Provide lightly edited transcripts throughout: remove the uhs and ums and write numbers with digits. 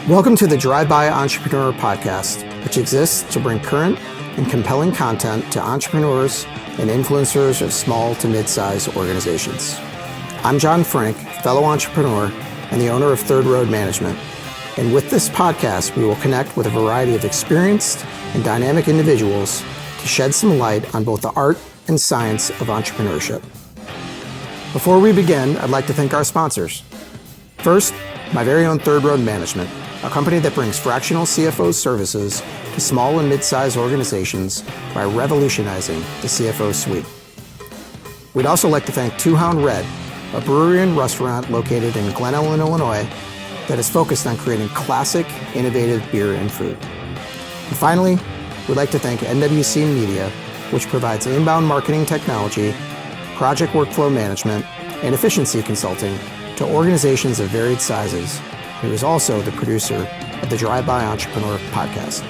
Welcome to the Drive-By Entrepreneur Podcast, which exists to bring current and compelling content to entrepreneurs and influencers of small to mid-sized organizations. I'm John Frank, fellow entrepreneur and the owner of Third Road Management. And with this podcast, we will connect with a variety of experienced and dynamic individuals to shed some light on both the art and science of entrepreneurship. Before we begin, I'd like to thank our sponsors. First, my very own Third Road Management, a company that brings fractional CFO services to small and mid-sized organizations by revolutionizing the CFO suite. We'd also like to thank Two Hound Red, a brewery and restaurant located in Glen Ellen, Illinois, that is focused on creating classic, innovative beer and food. And finally, we'd like to thank NWC Media, which provides inbound marketing technology, project workflow management, and efficiency consulting to organizations of varied sizes, who is also the producer of the Drive-By Entrepreneur Podcast.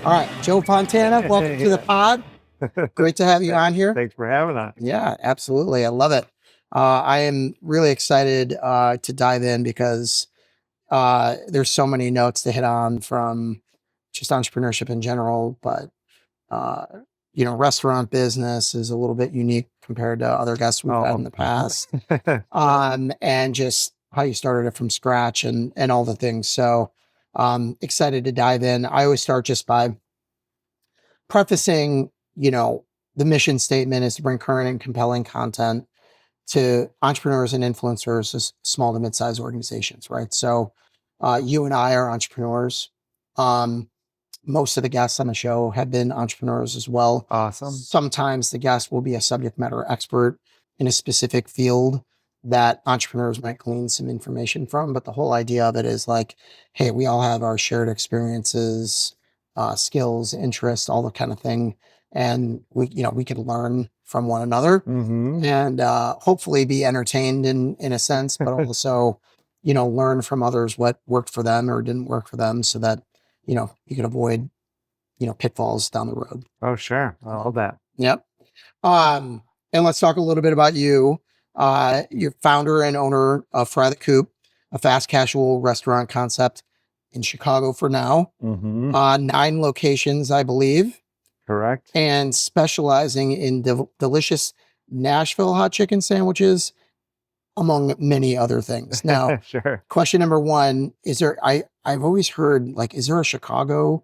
All right, Joe Fontana, welcome to the pod. Great to have you on here. Thanks for having us. Yeah, absolutely. I love it. I am really excited to dive in because there's so many notes to hit on from just entrepreneurship in general, but restaurant business is a little bit unique compared to other guests we've had in the past. And just how you started it from scratch and all the things. So excited to dive in. I always start just by prefacing, the mission statement is to bring current and compelling content to entrepreneurs and influencers as small to mid-sized organizations, right? So you and I are entrepreneurs. Most of the guests on the show have been entrepreneurs as well. Awesome. Sometimes the guest will be a subject matter expert in a specific field that entrepreneurs might glean some information from. But the whole idea of it is like, hey, we all have our shared experiences, skills, interests, all that kind of thing. And we can learn from one another and hopefully be entertained in a sense, but also, learn from others what worked for them or didn't work for them so that, you can avoid, pitfalls down the road. Oh, sure. I love that. Yep. And let's talk a little bit about you. You're founder and owner of Fry the Coop, a fast casual restaurant concept in Chicago for now. 9 locations, I believe. Correct. And specializing in delicious Nashville hot chicken sandwiches, among many other things. Now, Sure. Question number 1, is there, I've always heard, is there a Chicago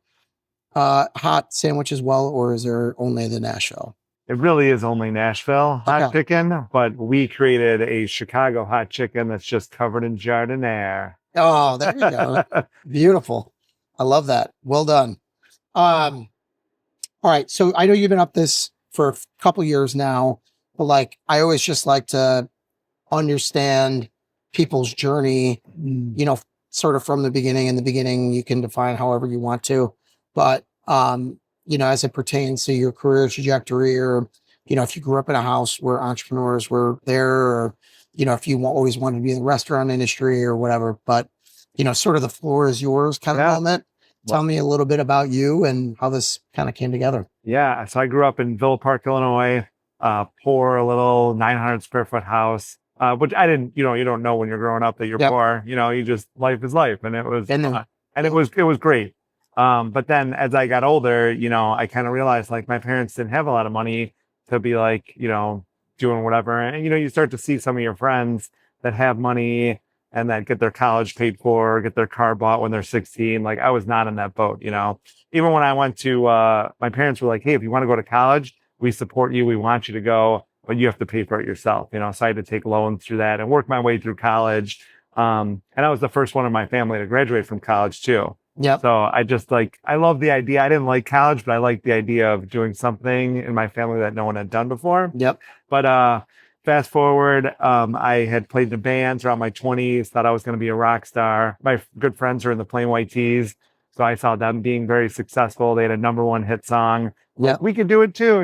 hot sandwich as well, or is there only the Nashville? It really is only Nashville hot chicken, but we created a Chicago hot chicken that's just covered in jardiniere. Oh, there you go. Beautiful. I love that. Well done. All right. So I know you've been up this for a couple years now, but I always just like to understand people's journey, sort of from the beginning. In the beginning, you can define however you want to, but, as it pertains to your career trajectory or, if you grew up in a house where entrepreneurs were there or, if you always wanted to be in the restaurant industry or whatever, but, sort of the floor is yours kind of element. Tell me a little bit about you and how this kind of came together. Yeah. So I grew up in Villa Park, Illinois, poor little 900 square foot house. Which I didn't, you don't know when you're growing up that you're poor, you just, life is life. And it was, it was great. But then as I got older, I kind of realized my parents didn't have a lot of money to be doing whatever. And, you start to see some of your friends that have money and that get their college paid for, get their car bought when they're 16. I was not in that boat, even when I went to, my parents were like, hey, if you want to go to college, we support you. We want you to go, but you have to pay for it yourself, so I had to take loans through that and work my way through college. And I was the first one in my family to graduate from college too. Yep. So I just I love the idea. I didn't like college, but I liked the idea of doing something in my family that no one had done before. Yep. But fast forward, I had played in bands around my 20s, thought I was going to be a rock star. My good friends are in the Plain White Tees. So I saw them being very successful. They had a #1 hit song. Yeah. We could do it too,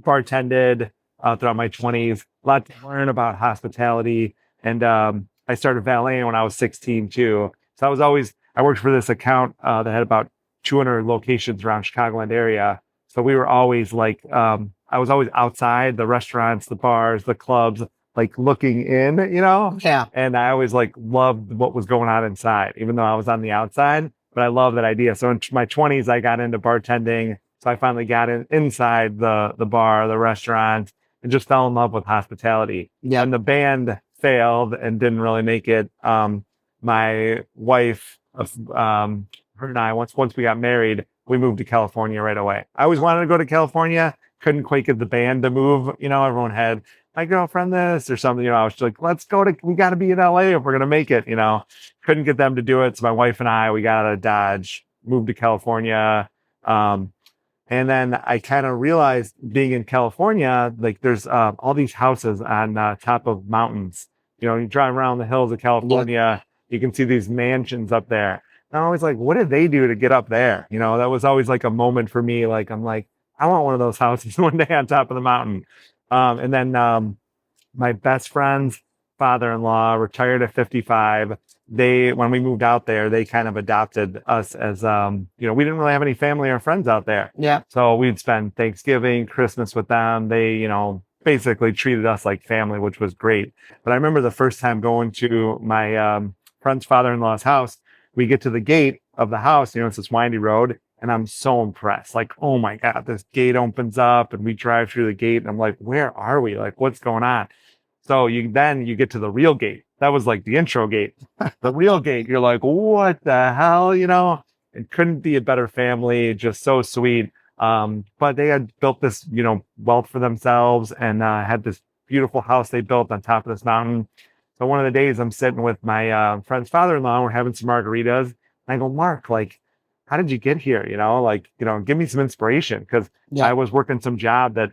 bartended throughout my 20s, a lot to learn about hospitality. And I started valeting when I was 16 too. So I worked for this account that had about 200 locations around Chicagoland area. So we were always I was always outside the restaurants, the bars, the clubs, like looking in, Yeah. And I always like loved what was going on inside, even though I was on the outside, but I love that idea. So in my 20s, I got into bartending. So I finally got inside the bar, the restaurant, and just fell in love with hospitality. Yeah. And the band failed and didn't really make it. My wife, her and I, once we got married, we moved to California right away. I always wanted to go to California, couldn't quite get the band to move. Everyone had my girlfriend this or something. I was like, we got to be in LA if we're going to make it. Couldn't get them to do it. So my wife and I, we got out of Dodge, moved to California. And then I kind of realized being in California, like there's all these houses on top of mountains. You drive around the hills of California, you can see these mansions up there. And I'm always like, what did they do to get up there? That was always like a moment for me. Like, I'm like, I want one of those houses one day on top of the mountain. And then my best friend's father-in-law retired at 55. When we moved out there, they kind of adopted us as, we didn't really have any family or friends out there. Yeah. So we'd spend Thanksgiving, Christmas with them. They, basically treated us like family, which was great. But I remember the first time going to my friend's father-in-law's house, we get to the gate of the house, it's this windy road, and I'm so impressed. Like, oh my God, this gate opens up and we drive through the gate. And I'm like, where are we? Like, what's going on? So you get to the real gate. That was like the intro gate. The real gate, you're like, what the hell? It couldn't be a better family, just so sweet. But they had built this, wealth for themselves and had this beautiful house they built on top of this mountain. So one of the days I'm sitting with my friend's father-in-law, we're having some margaritas. And I go, Mark, like, how did you get here? Give me some inspiration. Because I was working some job that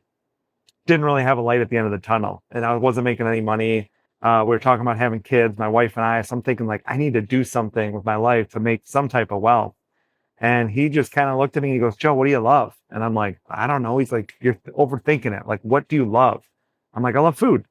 didn't really have a light at the end of the tunnel. And I wasn't making any money. We were talking about having kids, my wife and I. So I'm thinking like, I need to do something with my life to make some type of wealth. And he just kind of looked at me and he goes, Joe, what do you love? And I'm like, I don't know. He's like, you're overthinking it. Like, what do you love? I'm like, I love food.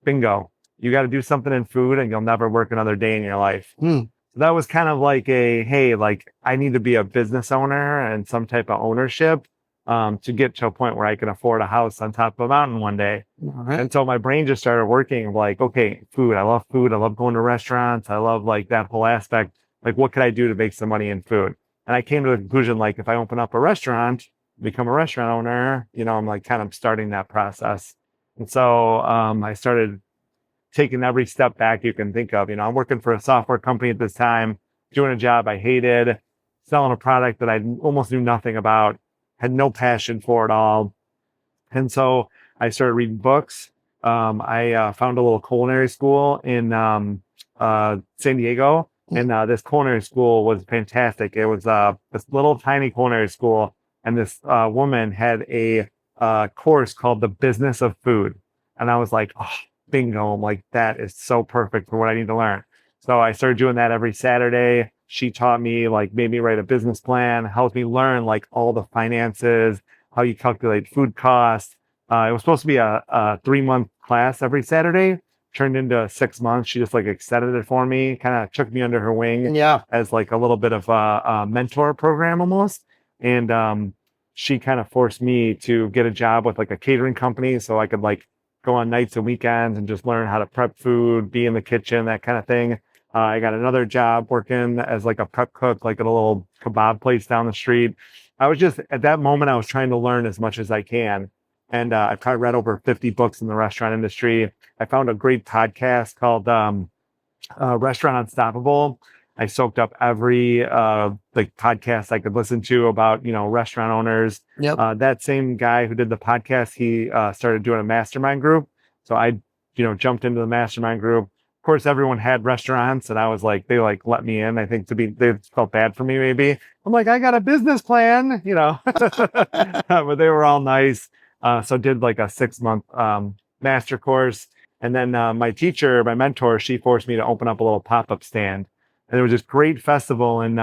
Bingo. You got to do something in food and you'll never work another day in your life. So that was kind of like I need to be a business owner and some type of ownership to get to a point where I can afford a house on top of a mountain one day. Right. And so my brain just started working like, okay, food. I love food. I love going to restaurants. I love like that whole aspect. Like, what could I do to make some money in food? And I came to the conclusion, like, if I open up a restaurant, become a restaurant owner, I'm like kind of starting that process. And so I started taking every step back you can think of. I'm working for a software company at this time, doing a job I hated, selling a product that I almost knew nothing about, had no passion for at all. And so I started reading books. I found a little culinary school in San Diego. And this culinary school was fantastic. It was this little tiny culinary school. And this woman had a course called The Business of Food. And I was like, oh, bingo. I'm like, that is so perfect for what I need to learn. So I started doing that every Saturday. She taught me, like, made me write a business plan, helped me learn like all the finances, how you calculate food costs. It was supposed to be a 3-month class every Saturday. Turned into 6 months. She just like extended it for me, kind of took me under her wing as like a little bit of a mentor program almost. And she kind of forced me to get a job with like a catering company so I could like go on nights and weekends and just learn how to prep food, be in the kitchen, that kind of thing. I got another job working as like a prep cook, like at a little kebab place down the street. I was just, at that moment, I was trying to learn as much as I can. And I've probably read over 50 books in the restaurant industry. I found a great podcast called Restaurant Unstoppable. I soaked up every like podcast I could listen to about, restaurant owners. That same guy who did the podcast, he started doing a mastermind group. So I, jumped into the mastermind group. Of course, everyone had restaurants, and I was like, they like let me in. I think they felt bad for me maybe. I'm like, I got a business plan, but they were all nice. So did like a 6-month master course. And then my teacher, my mentor, she forced me to open up a little pop-up stand. And there was this great festival in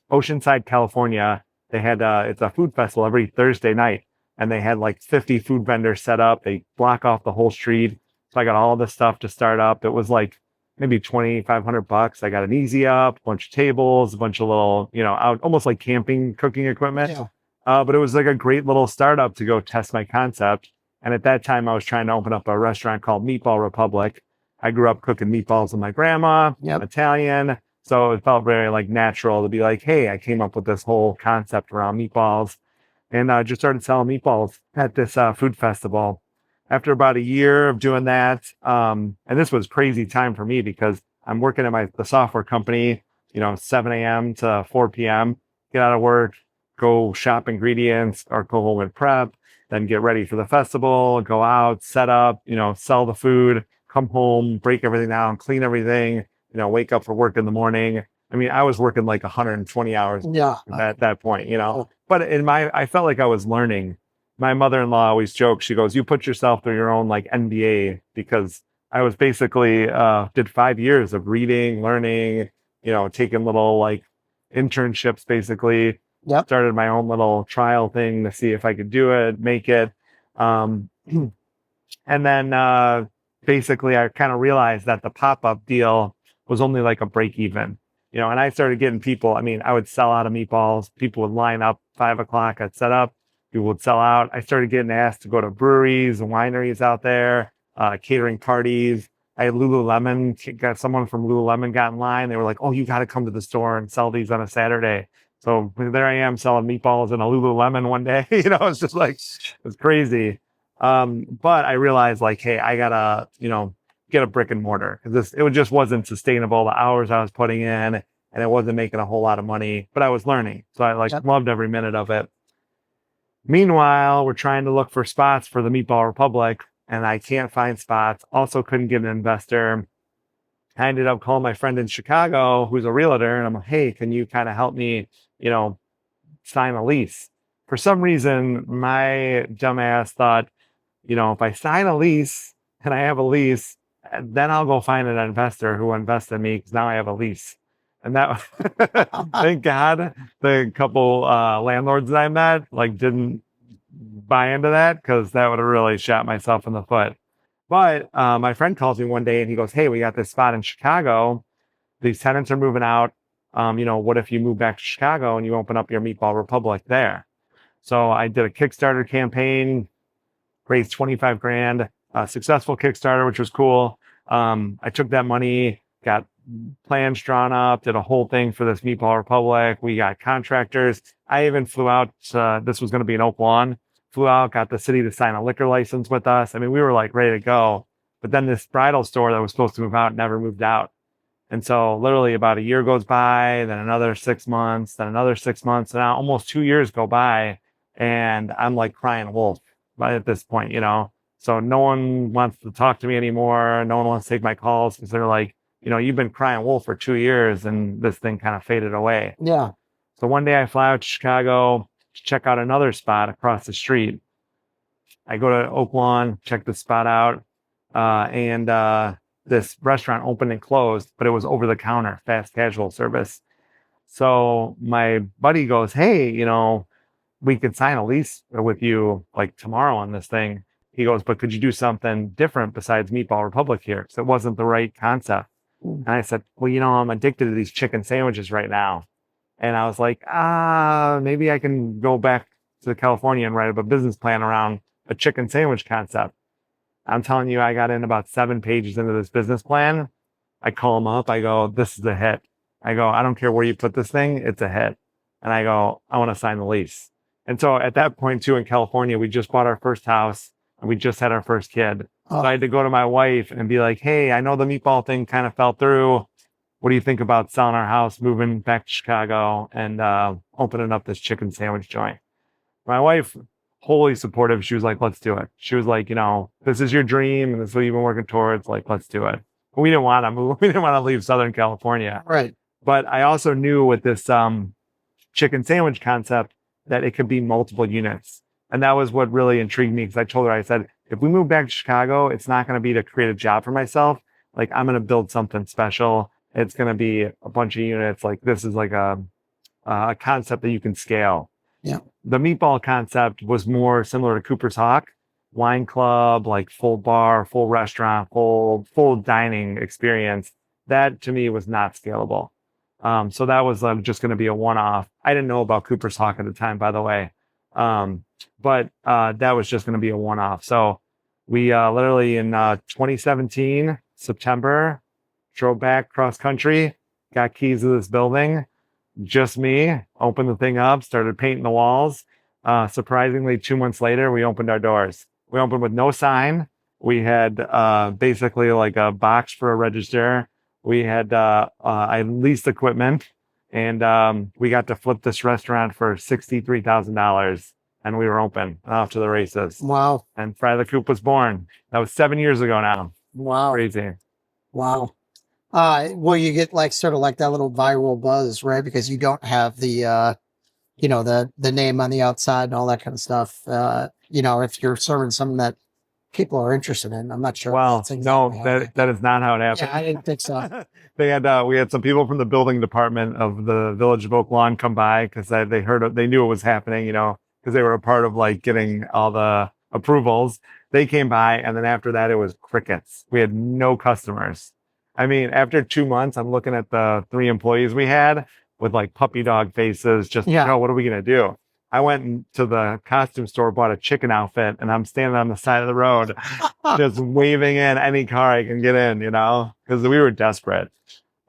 Oceanside, California. They had, it's a food festival every Thursday night. And they had like 50 food vendors set up. They block off the whole street. So I got all this stuff to start up. It was like maybe $2,500. I got an easy up, a bunch of tables, a bunch of little, almost like camping cooking equipment. But it was like a great little startup to go test my concept. And at that time, I was trying to open up a restaurant called Meatball Republic. I grew up cooking meatballs with my grandma, Italian. So it felt very like natural to be like, hey, I came up with this whole concept around meatballs, and just started selling meatballs at this food festival. After about a year of doing that, and this was crazy time for me because I'm working at the software company, 7 a.m. to 4 p.m., get out of work, go shop ingredients or go home and prep, then get ready for the festival, go out, set up, sell the food, come home, break everything down, clean everything, wake up for work in the morning. I mean, I was working like 120 hours at that point, but I felt like I was learning. My mother-in-law always jokes, she goes, you put yourself through your own like MBA, because I was basically, did 5 years of reading, learning, taking little like internships, basically. Started my own little trial thing to see if I could do it, make it. And then basically I kind of realized that the pop-up deal was only like a break even, and I started getting people. I mean, I would sell out of meatballs. People would line up 5 o'clock. I'd set up. People would sell out. I started getting asked to go to breweries and wineries out there, catering parties. I had Lululemon, got someone from Lululemon got in line. They were like, oh, you got to come to the store and sell these on a Saturday. So there I am selling meatballs in a Lululemon one day. It's just like, it's crazy. But I realized like, hey, I gotta, get a brick and mortar, because it just wasn't sustainable. The hours I was putting in, and it wasn't making a whole lot of money, but I was learning. So I loved every minute of it. Meanwhile, we're trying to look for spots for the Meatball Republic, and I can't find spots. Also couldn't get an investor. I ended up calling my friend in Chicago, who's a realtor, and I'm like, hey, can you kind of help me, sign a lease? For some reason, my dumbass thought, if I sign a lease and I have a lease, then I'll go find an investor who will invest in me, because now I have a lease. And that, thank God, the couple landlords that I met didn't buy into that, because that would have really shot myself in the foot. But my friend calls me one day and he goes, hey, we got this spot in Chicago. These tenants are moving out. What if you move back to Chicago and you open up your Meatball Republic there? So I did a Kickstarter campaign, raised 25 grand, a successful Kickstarter, which was cool. I took that money, got plans drawn up, did a whole thing for this Meatball Republic. We got contractors. I even flew out. This was going to be in Oak Lawn. Flew out, got the city to sign a liquor license with us. I mean, we were like ready to go. But then this bridal store that was supposed to move out never moved out. And so literally about a year goes by, then another 6 months, then another 6 months, and now almost 2 years go by, and I'm like crying wolf at this point, So no one wants to talk to me anymore. No one wants to take my calls, because they're like, you've been crying wolf for 2 years, and this thing kind of faded away. Yeah. So one day I fly out to Chicago to check out another spot across the street. I go to Oak Lawn, check the spot out, and this restaurant opened and closed, but it was over the counter, fast casual service. So my buddy goes, hey, we could sign a lease with you like tomorrow on this thing. He goes, but could you do something different besides Meatball Republic here? So it wasn't the right concept. And I said, well, I'm addicted to these chicken sandwiches right now. And I was like, maybe I can go back to California and write up a business plan around a chicken sandwich concept. I'm telling you, I got in about 7 pages into this business plan. I call him up. I go, this is a hit. I go, I don't care where you put this thing. It's a hit. And I go, I want to sign the lease. And so at that point too, in California, we just bought our first house and we just had our first kid. So I had to go to my wife and be like, hey, I know the meatball thing kind of fell through. What do you think about selling our house, moving back to Chicago, and opening up this chicken sandwich joint? My wife, wholly supportive. She was like, let's do it. She was like, this is your dream and this is what you've been working towards. Like, let's do it. But we didn't want to move. We didn't want to leave Southern California. Right. But I also knew with this chicken sandwich concept that it could be multiple units. And that was what really intrigued me, because I told her, I said, if we move back to Chicago, it's not going to be to create a job for myself. Like, I'm going to build something special. It's going to be a bunch of units. Like, this is like a concept that you can scale. Yeah. The meatball concept was more similar to Cooper's Hawk, wine club, like full bar, full restaurant, full dining experience. That to me was not scalable. So that was just going to be a one-off. I didn't know about Cooper's Hawk at the time, by the way. But that was just going to be a one-off. So we literally in 2017, September, drove back cross country, got keys to this building, just me, opened the thing up, started painting the walls. Surprisingly, 2 months later, we opened our doors. We opened with no sign. We had basically like a box for a register. We had I leased equipment, and we got to flip this restaurant for $63,000, and we were open off to the races. Wow. And Fry the Coop was born. That was 7 years ago now. Wow. Crazy. Wow. Well, you get like sort of like that little viral buzz, right? Because you don't have the the name on the outside and all that kind of stuff. If you're serving something that people are interested in, I'm not sure. Well, no, that is not how it happened. Yeah, I didn't think so. We had some people from the building department of the Village of Oak Lawn come by because they knew it was happening, because they were a part of like getting all the approvals. They came by, and then after that, it was crickets. We had no customers. I mean, after 2 months, I'm looking at the 3 employees we had with like puppy dog faces. Just, what are we going to do? I went to the costume store, bought a chicken outfit, and I'm standing on the side of the road, just waving in any car I can get in, because we were desperate.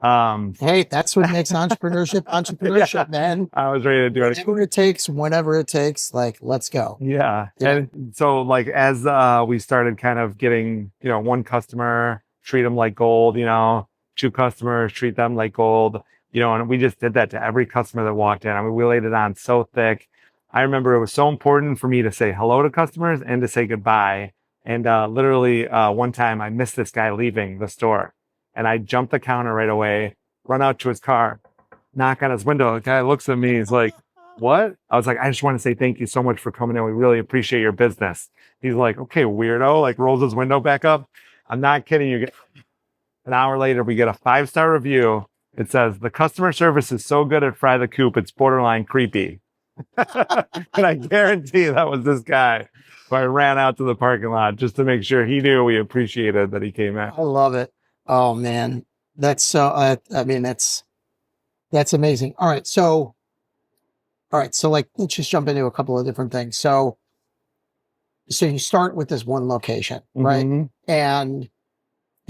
Hey, that's what makes entrepreneurship, man. I was ready to do it. Whatever it takes, whenever it takes, like, let's go. Yeah. And so like, as we started kind of getting, one customer, treat them like gold, 2 customers, treat them like gold, and we just did that to every customer that walked in. I mean, we laid it on so thick. I remember it was so important for me to say hello to customers and to say goodbye. And literally one time I missed this guy leaving the store, and I jumped the counter right away, run out to his car, knock on his window. The guy looks at me. He's like, "What?" I was like, "I just want to say thank you so much for coming in. We really appreciate your business." He's like, "Okay, weirdo," like rolls his window back up. I'm not kidding you. An hour later, we get a 5-star review. It says, "The customer service is so good at Fry the Coop, it's borderline creepy." And I guarantee that was this guy. So I ran out to the parking lot just to make sure he knew we appreciated that he came in. I love it. Oh man, that's so. That's amazing. All right, so like let's just jump into a couple of different things. So you start with this one location, right? Mm-hmm. And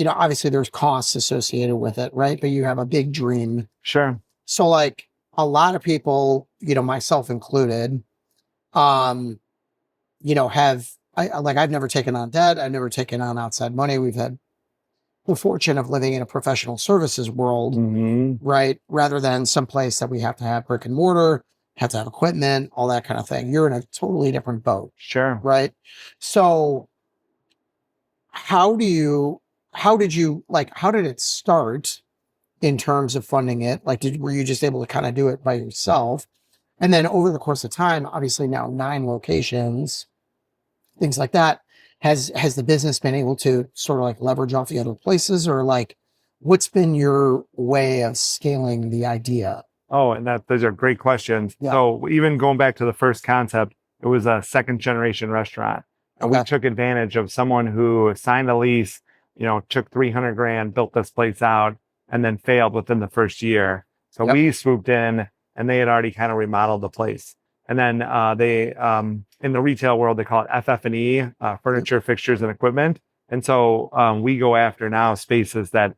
obviously there's costs associated with it, right? But you have a big dream. Sure. So like a lot of people, myself included, I've never taken on debt. I've never taken on outside money. We've had the fortune of living in a professional services world, right? Rather than someplace that we have to have brick and mortar, have to have equipment, all that kind of thing. You're in a totally different boat. Sure. Right. So how did it start in terms of funding it? Like, were you just able to kind of do it by yourself? And then over the course of time, obviously now 9 locations, things like that. Has the business been able to sort of like leverage off the other places, or like what's been your way of scaling the idea? Oh, and those are great questions. Yeah. So even going back to the first concept, it was a 2nd-generation restaurant. And we took advantage of someone who signed a lease, took $300,000, built this place out, and then failed within the first year. So we swooped in, and they had already kind of remodeled the place. And then they, in the retail world, they call it FF&E, furniture, fixtures, and equipment. And so we go after now spaces that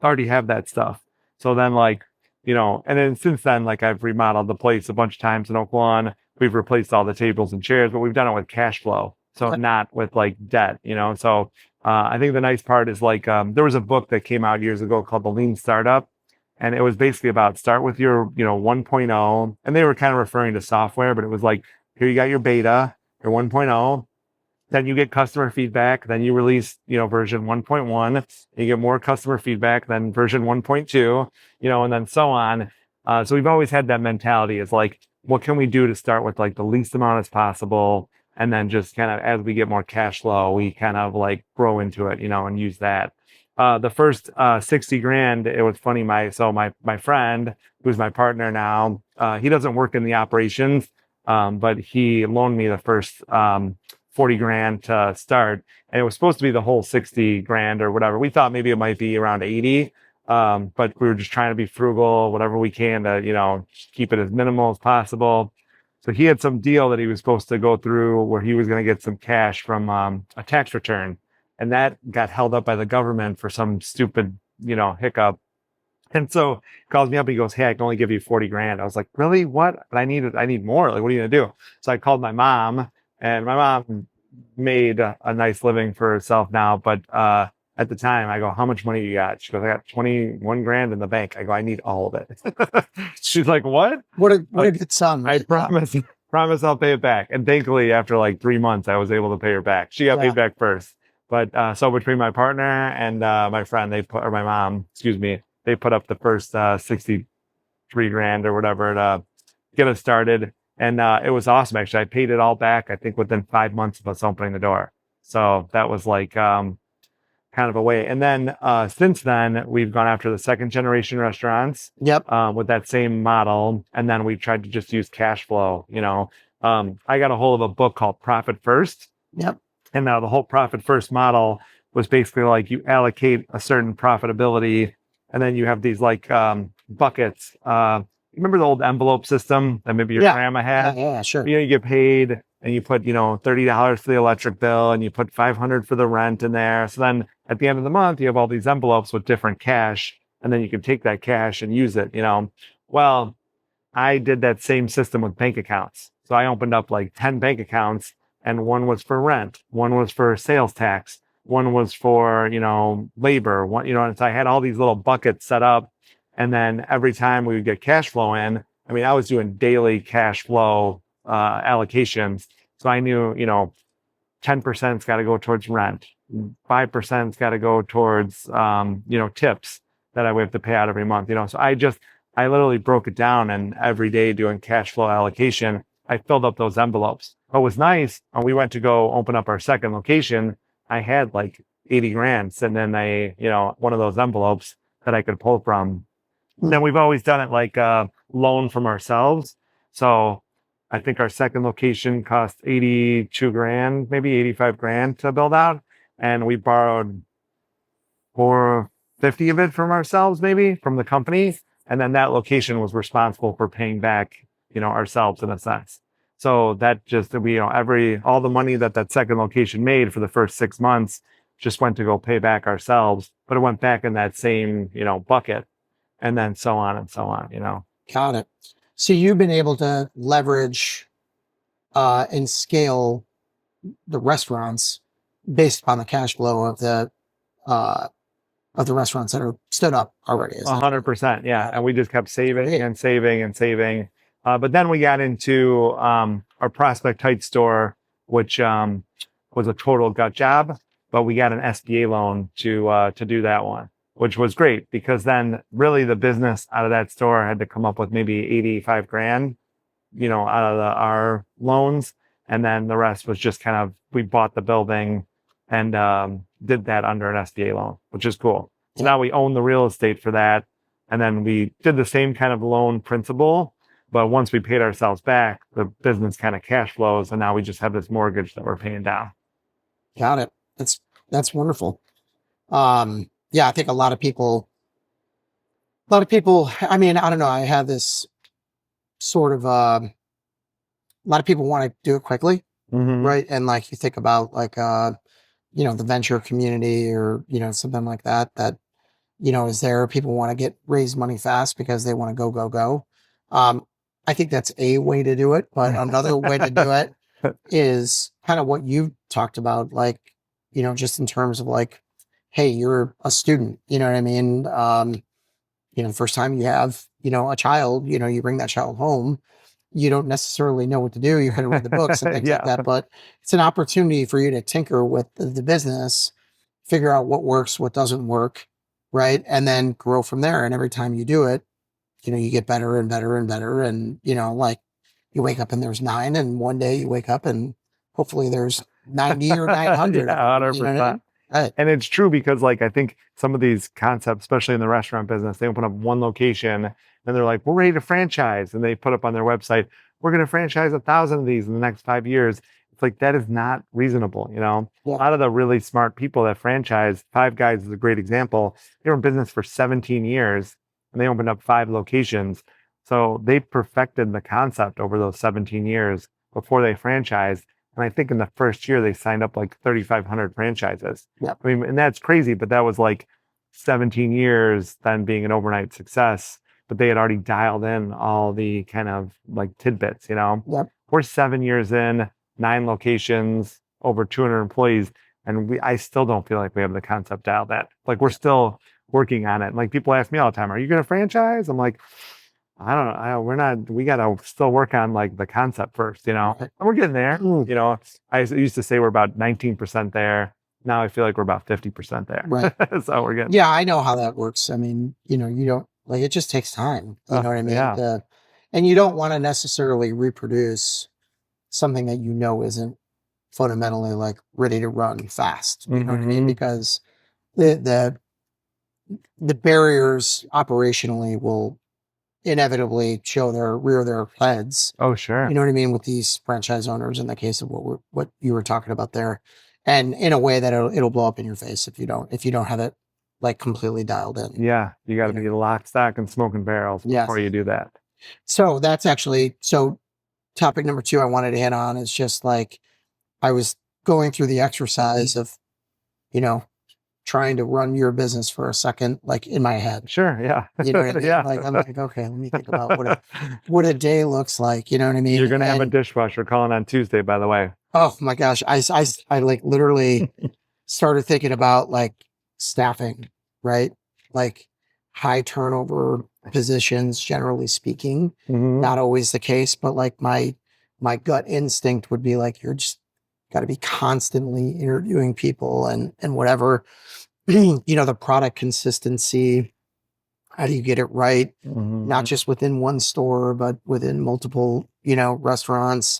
already have that stuff. So then and then since then, like I've remodeled the place a bunch of times in Oak Lawn. We've replaced all the tables and chairs, but we've done it with cash flow. So not with like debt, So I think the nice part is like there was a book that came out years ago called The Lean Startup. And it was basically about start with your, 1.0. And they were kind of referring to software, but it was like, here you got your beta, your 1.0. Then you get customer feedback. Then you release, version 1.1. You get more customer feedback, then version 1.2, and then so on. So we've always had that mentality. It's like, what can we do to start with like the least amount as possible? And then just kind of as we get more cash flow, we kind of like grow into it, and use that. The first $60,000, it was funny. My friend, who's my partner now, he doesn't work in the operations, but he loaned me the first $40,000 to start, and it was supposed to be the whole $60,000 or whatever. We thought maybe it might be around 80, but we were just trying to be frugal, whatever we can to just keep it as minimal as possible. So he had some deal that he was supposed to go through where he was going to get some cash from a tax return. And that got held up by the government for some stupid, hiccup. And so he calls me up. He goes, "Hey, I can only give you 40 grand." I was like, "Really? What? But I need more. Like, what are you going to do?" So I called my mom, and my mom made a nice living for herself now. But at the time, I go, "How much money you got?" She goes, "I got 21 grand in the bank." I go, "I need all of it." She's like, "What?" What a good son. I promise I'll pay it back. And thankfully, after like 3 months, I was able to pay her back. She got paid back first. But so between my partner and my friend, my mom, excuse me, they put up the first 63 grand or whatever to get us started. And it was awesome, actually. I paid it all back, I think, within 5 months of us opening the door. So that was like kind of a way. And then since then, we've gone after the second generation restaurants with that same model. And then we tried to just use cash flow. I got a hold of a book called Profit First. Yep. And now the whole Profit First model was basically like you allocate a certain profitability, and then you have these like buckets. Remember the old envelope system that maybe your grandma had? Yeah, sure. You get paid and you put, $30 for the electric bill and you put $500 for the rent in there. So then at the end of the month, you have all these envelopes with different cash, and then you can take that cash and use it, Well, I did that same system with bank accounts. So I opened up like 10 bank accounts, and one was for rent, one was for sales tax, one was for, labor, and so I had all these little buckets set up. And then every time we would get cash flow in, I was doing daily cash flow allocations. So I knew, 10%'s got to go towards rent. 5%'s got to go towards, tips that we have to pay out every month, So I literally broke it down, and every day doing cash flow allocation, I filled up those envelopes. What was nice, when we went to go open up our second location, I had like 80 grand sitting in one of those envelopes that I could pull from. And then we've always done it like a loan from ourselves. So I think our second location cost 82 grand, maybe 85 grand to build out. And we borrowed 450 of it from ourselves, maybe from the company. And then that location was responsible for paying back, ourselves in a sense. So that just, all the money that second location made for the first 6 months just went to go pay back ourselves, but it went back in that same, bucket, and then so on and so on, Got it. So you've been able to leverage and scale the restaurants based upon the cash flow of the restaurants that are stood up already. 100%. Yeah. And we just kept saving and saving and saving. But then we got into our Prospect Heights store, which was a total gut job, but we got an SBA loan to do that one, which was great, because then really the business out of that store had to come up with maybe 85 grand, out of our loans. And then the rest was just we bought the building and did that under an SBA loan, which is cool. So now we own the real estate for that. And then we did the same kind of loan principle, but once we paid ourselves back, the business kind of cash flows. And now we just have this mortgage that we're paying down. Got it. That's wonderful. Yeah, I think a lot of people, I don't know. I have this sort of, a lot of people want to do it quickly. Mm-hmm. Right. And like you think about like, the venture community or, something like that, is there, people want to raise money fast because they want to go. I think that's a way to do it, but another way to do it is kind of what you talked about, like, just in terms of like, hey, you're a student, you know what I mean? The first time you have, a child, you bring that child home, you don't necessarily know what to do. You're going to read the books and things like that, but it's an opportunity for you to tinker with the business, figure out what works, what doesn't work, right? And then grow from there. And every time you do it, you get better and better and better. And, like you wake up and there's 9, and one day you wake up and hopefully there's 90 or 900. 100%. Right. And it's true, because like, I think some of these concepts, especially in the restaurant business, they open up one location and they're like, we're ready to franchise. And they put up on their website, we're going to franchise 1,000 of these in the next 5 years. It's like, that is not reasonable. A lot of the really smart people that franchise, Five Guys is a great example. They were in business for 17 years and they opened up 5 locations. So they perfected the concept over those 17 years before they franchised. And I think in the first year, they signed up like 3,500 franchises. Yep. I mean, and that's crazy, but that was like 17 years then being an overnight success. But they had already dialed in all the kind of like tidbits, Yep. We're 7 years in, 9 locations, over 200 employees. And I still don't feel like we have the concept dialed in. Like we're still working on it. Like people ask me all the time, are you going to franchise? I'm like, I don't know. We're not, we got to still work on like the concept first, and we're getting there. I used to say we're about 19% there. Now I feel like we're about 50% there. Right. So we're getting. Yeah, I know how that works. I mean, you don't like, it just takes time. You know what I mean? Yeah. And you don't want to necessarily reproduce something that isn't fundamentally like ready to run fast. You know what I mean? Because the barriers operationally will inevitably rear their heads. Oh, sure. You know what I mean? With these franchise owners, in the case of what you were talking about there, and in a way that it'll blow up in your face if you don't have it like completely dialed in. Yeah, you got to be lock, stock, and smoking barrels before you do that. So that's topic number 2 I wanted to hit on is just like, I was going through the exercise of, trying to run your business for a second, like in my head. Sure. Yeah. You know what I mean? Yeah. Like, I'm like, okay, let me think about what a day looks like. You know what I mean? You're going to have a dishwasher calling on Tuesday, by the way. Oh my gosh. I like literally started thinking about like staffing, right? Like high turnover positions, generally speaking, not always the case, but like my gut instinct would be like, you're just got to be constantly interviewing people and whatever, the product consistency. How do you get it right? Not just within one store, but within multiple, restaurants,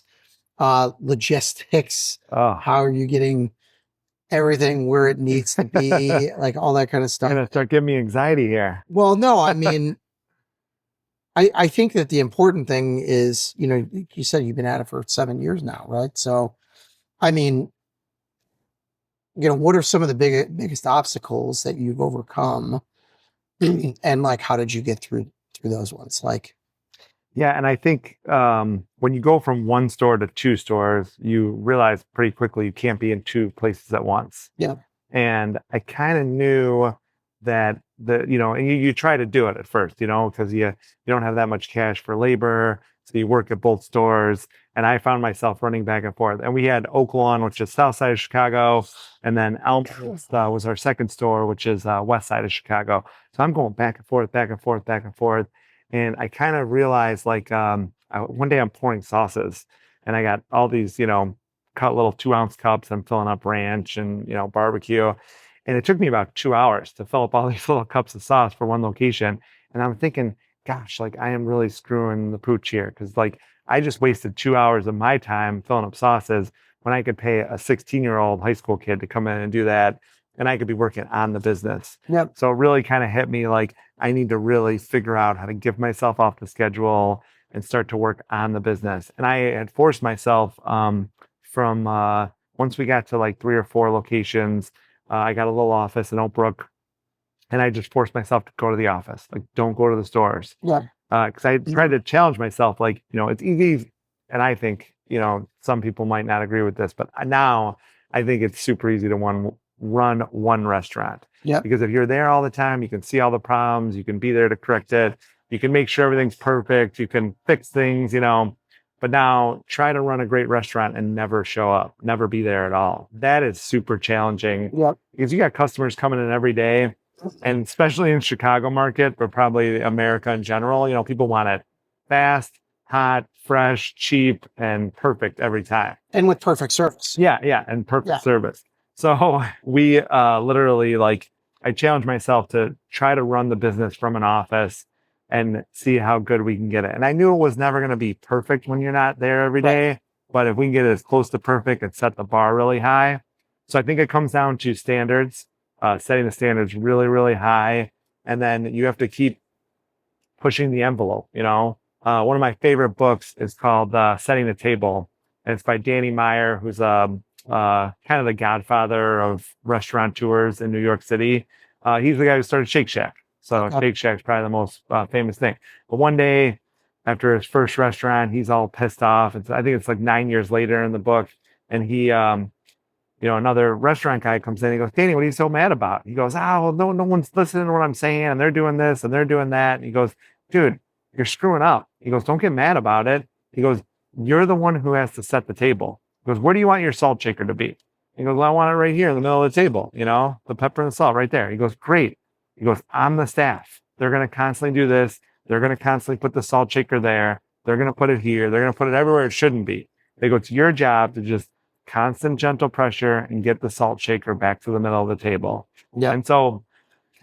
logistics. How are you getting everything where it needs to be? Like all that kind of stuff. You're going to start giving me anxiety here. Well, no, I mean, I think that the important thing is, you said you've been at it for 7 years now, right? So, I mean, what are some of the biggest obstacles that you've overcome, and like, how did you get through those ones? Like, yeah, and I think when you go from one store to 2 stores, you realize pretty quickly you can't be in 2 places at once. Yeah, and I kind of knew that and you try to do it at first, because you don't have that much cash for labor, so you work at both stores. And I found myself running back and forth. And we had Oak Lawn, which is south side of Chicago, and then Elm was our second store, which is west side of Chicago. So I'm going back and forth, back and forth, back and forth. And I kind of realized, like, one day I'm pouring sauces, and I got all these, cut little 2-ounce cups. I'm filling up ranch and barbecue, and it took me about 2 hours to fill up all these little cups of sauce for one location. And I'm thinking, gosh, like I am really screwing the pooch here, because like I just wasted 2 hours of my time filling up sauces when I could pay a 16-year-old high school kid to come in and do that, and I could be working on the business. Yep. So it really kind of hit me like I need to really figure out how to give myself off the schedule and start to work on the business. And I had forced myself from once we got to like 3 or 4 locations, I got a little office in Oak Brook, and I just forced myself to go to the office. Like, don't go to the stores. Yeah. Because I tried to challenge myself. Like, it's easy. And I think, some people might not agree with this, but now I think it's super easy to run one restaurant. Yeah. Because if you're there all the time, you can see all the problems. You can be there to correct it. You can make sure everything's perfect. You can fix things, But now try to run a great restaurant and never show up, never be there at all. That is super challenging. Yep. Because you got customers coming in every day, and especially in Chicago market, but probably America in general, people want it fast, hot, fresh, cheap, and perfect every time. And with perfect service. Yeah. And perfect service. So we literally, like, I challenged myself to try to run the business from an office and see how good we can get it. And I knew it was never going to be perfect when you're not there every day, but if we can get it as close to perfect and set the bar really high. So I think it comes down to standards, setting the standards really, really high. And then you have to keep pushing the envelope. One of my favorite books is called Setting the Table. And it's by Danny Meyer, who's kind of the godfather of restaurateurs in New York City. He's the guy who started Shake Shack. So Shake Shack's probably the most famous thing. But one day after his first restaurant, he's all pissed off. I think it's like 9 years later in the book. And he, another restaurant guy comes in. He goes, Danny, what are you so mad about? He goes, well, no one's listening to what I'm saying. And they're doing this and they're doing that. And he goes, dude, you're screwing up. He goes, don't get mad about it. He goes, you're the one who has to set the table. He goes, where do you want your salt shaker to be? He goes, well, I want it right here in the middle of the table, the pepper and the salt right there. He goes, great. He goes, I'm the staff. They're going to constantly do this. They're going to constantly put the salt shaker there. They're going to put it here. They're going to put it everywhere it shouldn't be. They go, it's your job to just constant gentle pressure and get the salt shaker back to the middle of the table. Yeah. And so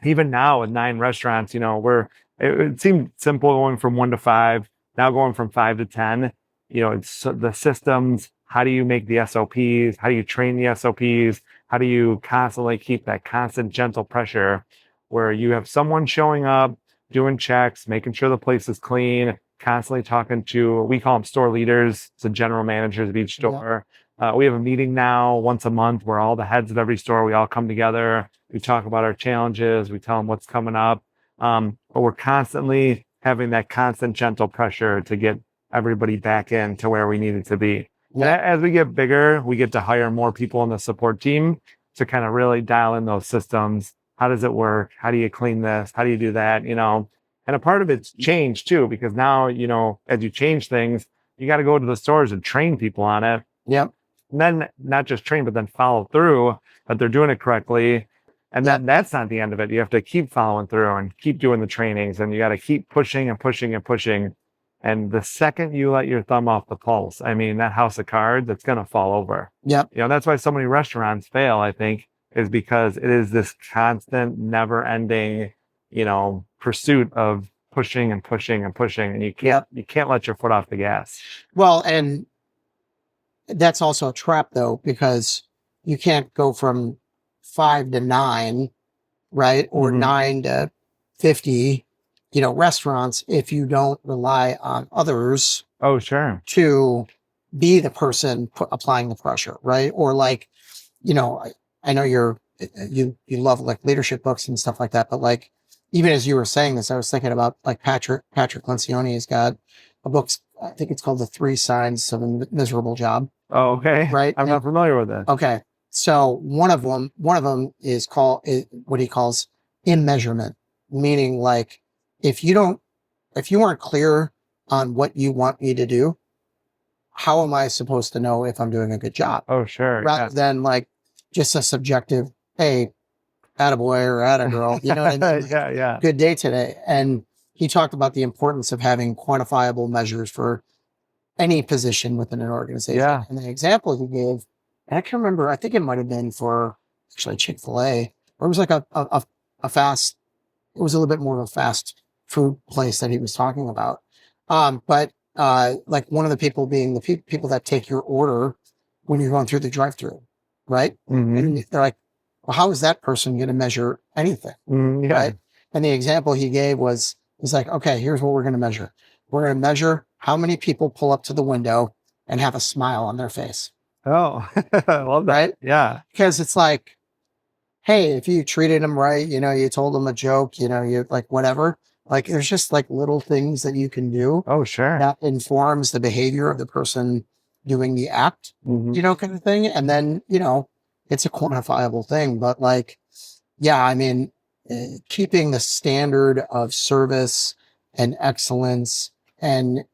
even now with 9 restaurants, it seemed simple going from 1 to 5, now going from 5 to 10, it's the systems. How do you make the SOPs? How do you train the SOPs? How do you constantly keep that constant gentle pressure where you have someone showing up, doing checks, making sure the place is clean, constantly talking to, we call them store leaders, the general managers of each store. Yeah. We have a meeting now once a month where all the heads of every store, we all come together. We talk about our challenges. We tell them what's coming up. But we're constantly having that constant gentle pressure to get everybody back in to where we need it to be. Yeah. As we get bigger, we get to hire more people on the support team to kind of really dial in those systems. How does it work? How do you clean this? How do you do that? And a part of it's change too, because now, as you change things, you got to go to the stores and train people on it. Yep. And then not just train, but then follow through that they're doing it correctly. And then that's not the end of it. You have to keep following through and keep doing the trainings, and you got to keep pushing and pushing and pushing. And the second you let your thumb off the pulse, that house of cards, it's going to fall over. Yep. That's why so many restaurants fail, I think, is because it is this constant, never ending, pursuit of pushing and pushing and pushing. And you can't let your foot off the gas. Well, and that's also a trap though, because you can't go from 5 to 9, right? Or 9 to 50, restaurants if you don't rely on others. Oh, sure. To be the person applying the pressure, right? Or like, I know you love like leadership books and stuff like that, but like, even as you were saying this, I was thinking about like Patrick Lencioni has got a book, I think it's called The 3 Signs of a Miserable Job. Oh, okay. Right. I'm not familiar with that. Okay. So one of them is what he calls immeasurement, meaning like, if you aren't clear on what you want me to do, how am I supposed to know if I'm doing a good job? Oh, sure. Rather than like just a subjective, hey, attaboy or attagirl, you know what I mean? Yeah. Good day today. And he talked about the importance of having quantifiable measures for any position within an organization. Yeah. And the example he gave, and I can't remember, I think it might have been for actually Chick-fil-A, or it was like a fast, it was a little bit more of a fast food place that he was talking about. But like one of the people being the people that take your order when you're going through the drive-through, right? Mm-hmm. And they're like, well, how is that person going to measure anything? Mm-hmm. Right? And the example he gave was, he's like, okay, here's what we're going to measure. We're going to measure how many people pull up to the window and have a smile on their face. Oh, I love that. Right? Yeah. Because it's like, hey, if you treated them right, you told them a joke, you like whatever, like there's just like little things that you can do. Oh, sure. That informs the behavior of the person doing the act, kind of thing. And then, it's a quantifiable thing, but like, yeah, keeping the standard of service and excellence and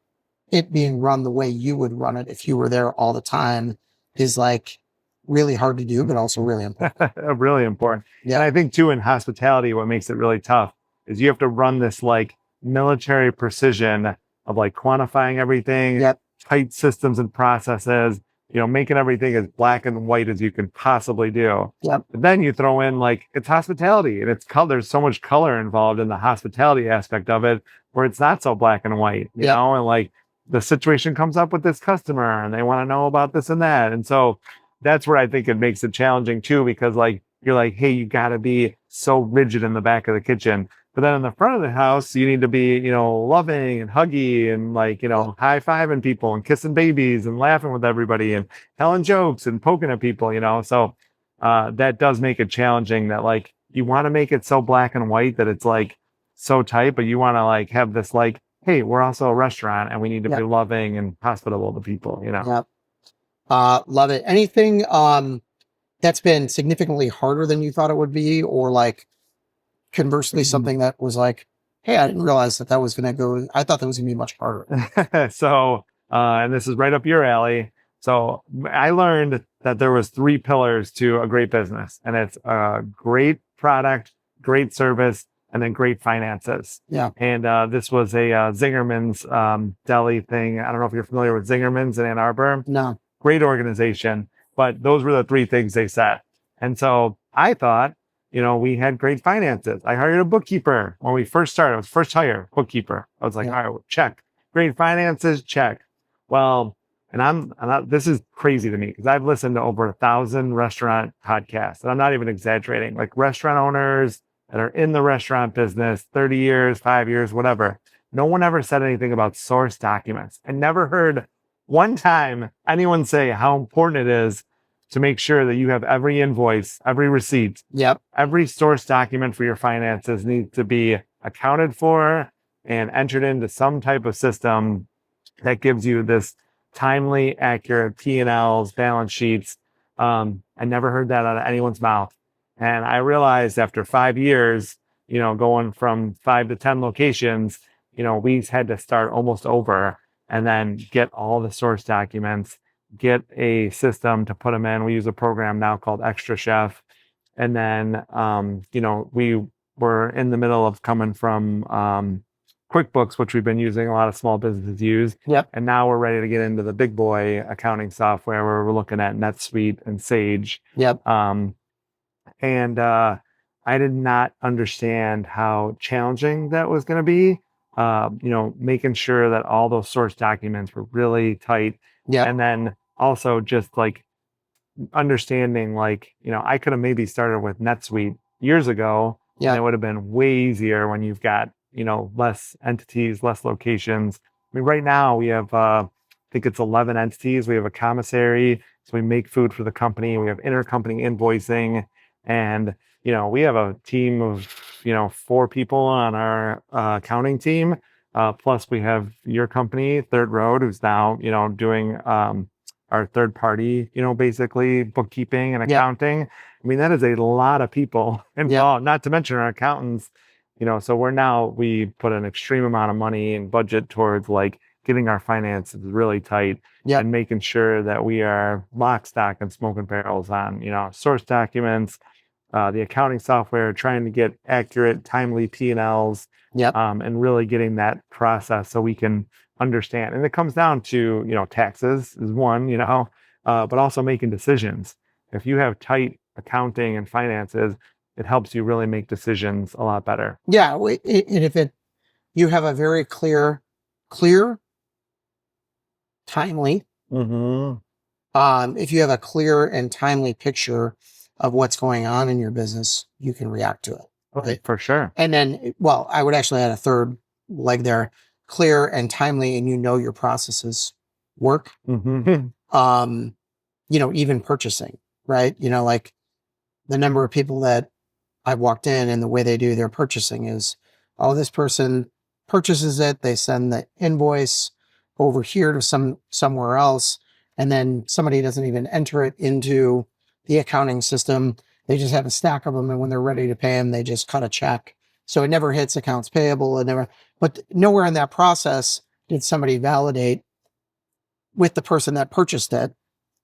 it being run the way you would run it if you were there all the time is like really hard to do, but also really important. Really important. Yeah. And I think too, in hospitality, what makes it really tough is you have to run this like military precision of like quantifying everything, tight systems and processes, making everything as black and white as you can possibly do. Yep. But then you throw in like, it's hospitality and it's color. There's so much color involved in the hospitality aspect of it where it's not so black and white, you know, and like the situation comes up with this customer and they want to know about this and that. And so that's where I think it makes it challenging too, because like, you're like, hey, you got to be so rigid in the back of the kitchen. But then in the front of the house, you need to be, loving and huggy and like, high-fiving people and kissing babies and laughing with everybody and telling jokes and poking at people, So that does make it challenging that like, you want to make it so black and white that it's like so tight, but you want to like have this like hey, we're also a restaurant and we need to be loving and hospitable to people, you know? Yep. Love it. Anything that's been significantly harder than you thought it would be, or like conversely something that was like, hey, I didn't realize that was going to go, I thought that was going to be much harder. So, and this is right up your alley. So I learned that there was 3 pillars to a great business, and it's a great product, great service, and then great finances. Yeah. And this was a Zingerman's deli thing. I don't know if you're familiar with Zingerman's in Ann Arbor. No. Great organization, but those were the 3 things they said. And so I thought, we had great finances. I hired a bookkeeper when we first started. It was first hire, bookkeeper. I was like, all right, check. Great finances, check. Well, and this is crazy to me because I've listened to over 1,000 restaurant podcasts, and I'm not even exaggerating, like restaurant owners that are in the restaurant business, 30 years, 5 years, whatever. No one ever said anything about source documents. I never heard one time anyone say how important it is to make sure that you have every invoice, every receipt, every source document for your finances needs to be accounted for and entered into some type of system that gives you this timely, accurate P&Ls, balance sheets. I never heard that out of anyone's mouth. And I realized after 5 years, going from 5 to 10 locations, we had to start almost over and then get all the source documents, get a system to put them in. We use a program now called Extra Chef. And then, we were in the middle of coming from QuickBooks, which we've been using, a lot of small businesses use. Yep. And now we're ready to get into the big boy accounting software where we're looking at NetSuite and Sage. Yep. I did not understand how challenging that was going to be. Making sure that all those source documents were really tight. Yeah. And then also just like understanding, like, I could have maybe started with NetSuite years ago. Yeah. And it would have been way easier when you've got, less entities, less locations. I mean, right now we have, I think it's 11 entities. We have a commissary. So we make food for the company. We have intercompany invoicing. And, we have a team of, 4 people on our accounting team. Plus we have your company, Third Road, who's now, doing our third party, basically bookkeeping and accounting. Yep. I mean, that is a lot of people involved, not to mention our accountants, so we put an extreme amount of money and budget towards like getting our finances really tight and making sure that we are lock, stock, and smoking barrels on, source documents, the accounting software, trying to get accurate, timely P&Ls, and really getting that process so we can understand. And it comes down to, taxes is one, but also making decisions. If you have tight accounting and finances, it helps you really make decisions a lot better. Yeah. And if you have a very clear, timely, if you have a clear and timely picture of what's going on in your business, you can react to it. Okay, for sure. And then, I would actually add a third leg there: clear and timely, and your processes work. Even purchasing, right? Like the number of people that I've walked in and the way they do their purchasing is, this person purchases it, they send the invoice over here to somewhere else, and then somebody doesn't even enter it into the accounting system. They just have a stack of them, and when they're ready to pay them, they just cut a check. So it never hits accounts payable. But nowhere in that process did somebody validate with the person that purchased it,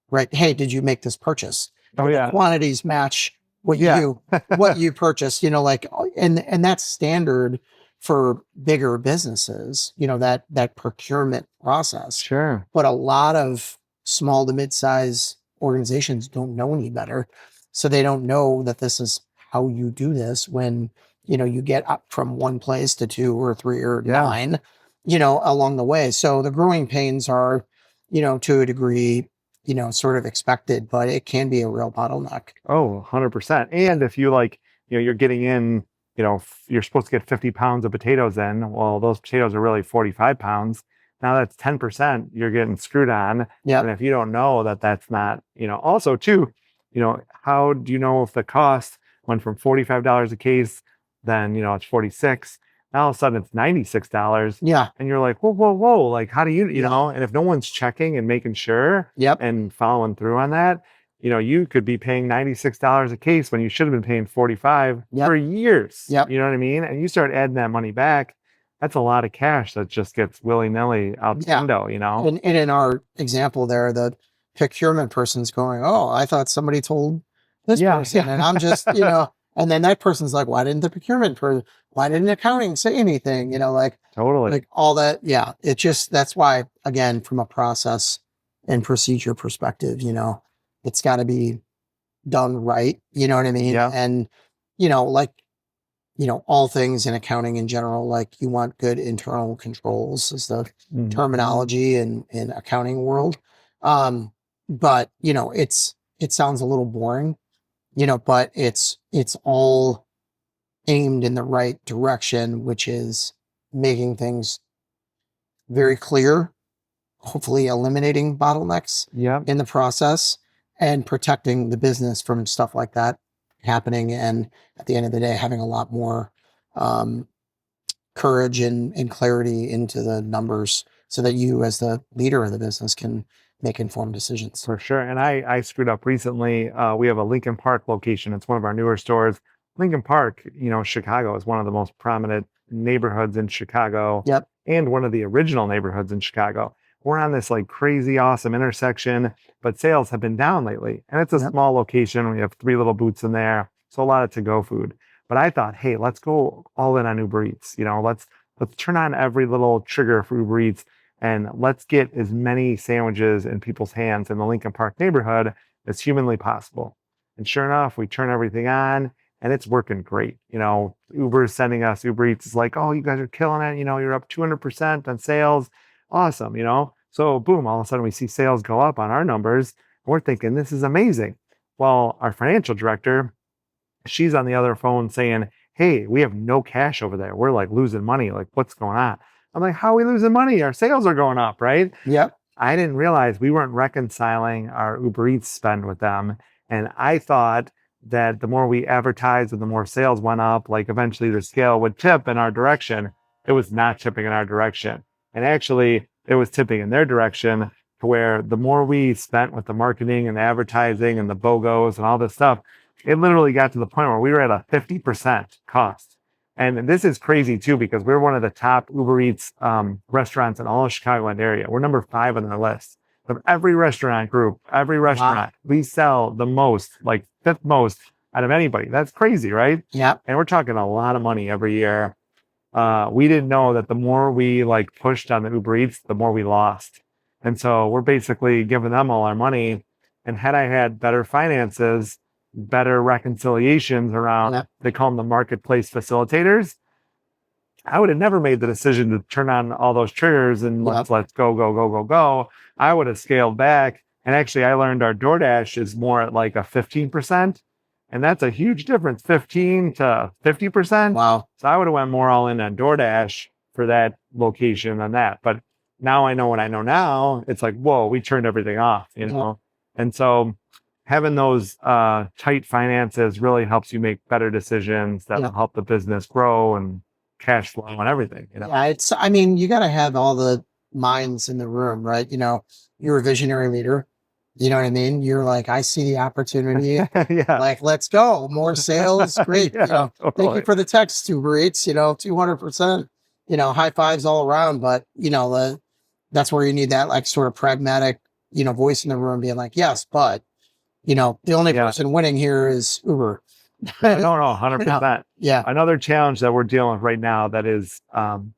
right? Hey, did you make this purchase? Oh yeah. The quantities match what you purchased, and that's standard for bigger businesses, that procurement process. Sure. But a lot of small to mid-size organizations don't know any better. So they don't know that this is how you do this when, you get up from one place to 2 or 3 or 9, along the way. So the growing pains are, to a degree, sort of expected, but it can be a real bottleneck. Oh, 100%. And if you you're getting in, you're supposed to get 50 pounds of potatoes in. Well, those potatoes are really 45 pounds. Now that's 10% you're getting screwed on. Yeah. And if you don't know that that's not, also too, how do you know if the cost went from $45 a case, then, it's 46. Now all of a sudden it's $96. Yeah. And you're like, whoa. Like, how do you know, and if no one's checking and making sure and following through on that, you could be paying $96 a case when you should have been paying $45 for years. You know what I mean? And you start adding that money back. That's a lot of cash that just gets willy-nilly out the window, And in our example there, the procurement person's going, oh, I thought somebody told this person. And I'm just, and then that person's like, why didn't accounting say anything? Totally. Like all that. Yeah. It just, that's why, again, from a process and procedure perspective, it's got to be done right. You know what I mean? Yeah. And, all things in accounting in general, like you want good internal controls is the terminology in accounting world. But it sounds a little boring, but it's all aimed in the right direction, which is making things very clear, hopefully eliminating bottlenecks in the process and protecting the business from stuff like that happening. And at the end of the day, having a lot more courage and clarity into the numbers so that you as the leader of the business can make informed decisions. For sure. And I screwed up recently. We have a Lincoln Park location. It's one of our newer stores. Lincoln Park, Chicago is one of the most prominent neighborhoods in Chicago. And one of the original neighborhoods in Chicago. We're on this like crazy awesome intersection, but sales have been down lately. And it's a small location. We have 3 little booths in there. So a lot of to-go food. But I thought, hey, let's go all in on Uber Eats. Let's turn on every little trigger for Uber Eats and let's get as many sandwiches in people's hands in the Lincoln Park neighborhood as humanly possible. And sure enough, we turn everything on and it's working great. Uber is sending us Uber Eats. It's like, oh, you guys are killing it. You're up 200% on sales. Awesome. So boom, all of a sudden we see sales go up on our numbers. And we're thinking this is amazing. Well, our financial director, she's on the other phone saying, hey, we have no cash over there. We're like losing money. Like, what's going on? I'm like, how are we losing money? Our sales are going up, right? I didn't realize we weren't reconciling our Uber Eats spend with them. And I thought that the more we advertised and the more sales went up, like eventually the scale would tip in our direction. It was not tipping in our direction. And actually, it was tipping in their direction to where the more we spent with the marketing and the advertising and the BOGOs and all this stuff, it literally got to the point where we were at a 50% cost. And this is crazy too, because we're one of the top Uber Eats restaurants in all of Chicagoland area. We're number 5 on their list. Of every restaurant group, every restaurant, we sell the most, like 5th most out of anybody. That's crazy, right? And we're talking a lot of money every year. We didn't know that the more we pushed on the Uber Eats, the more we lost. And so we're basically giving them all our money. And had I had better finances, better reconciliations around, they call them the marketplace facilitators, I would have never made the decision to turn on all those triggers and let's go. I would have scaled back. And actually, I learned our DoorDash is more at like a 15%. And that's a huge difference, 15 to 50%. Wow. So I would have went more all in on DoorDash for that location than that. But now I know what I know now. It's like, whoa, we turned everything off, And so having those tight finances really helps you make better decisions that will help the business grow and cash flow and everything. Yeah, you got to have all the minds in the room, right? You're a visionary leader. You know what I mean? You're like, I see the opportunity. Like, let's go. More sales. Great. Totally. Thank you for the text, Uber Eats, 200%, high fives all around. But, that's where you need that sort of pragmatic, voice in the room being like, yes, but, the only person winning here is Uber. No, 100%. Yeah. Another challenge that we're dealing with right now that is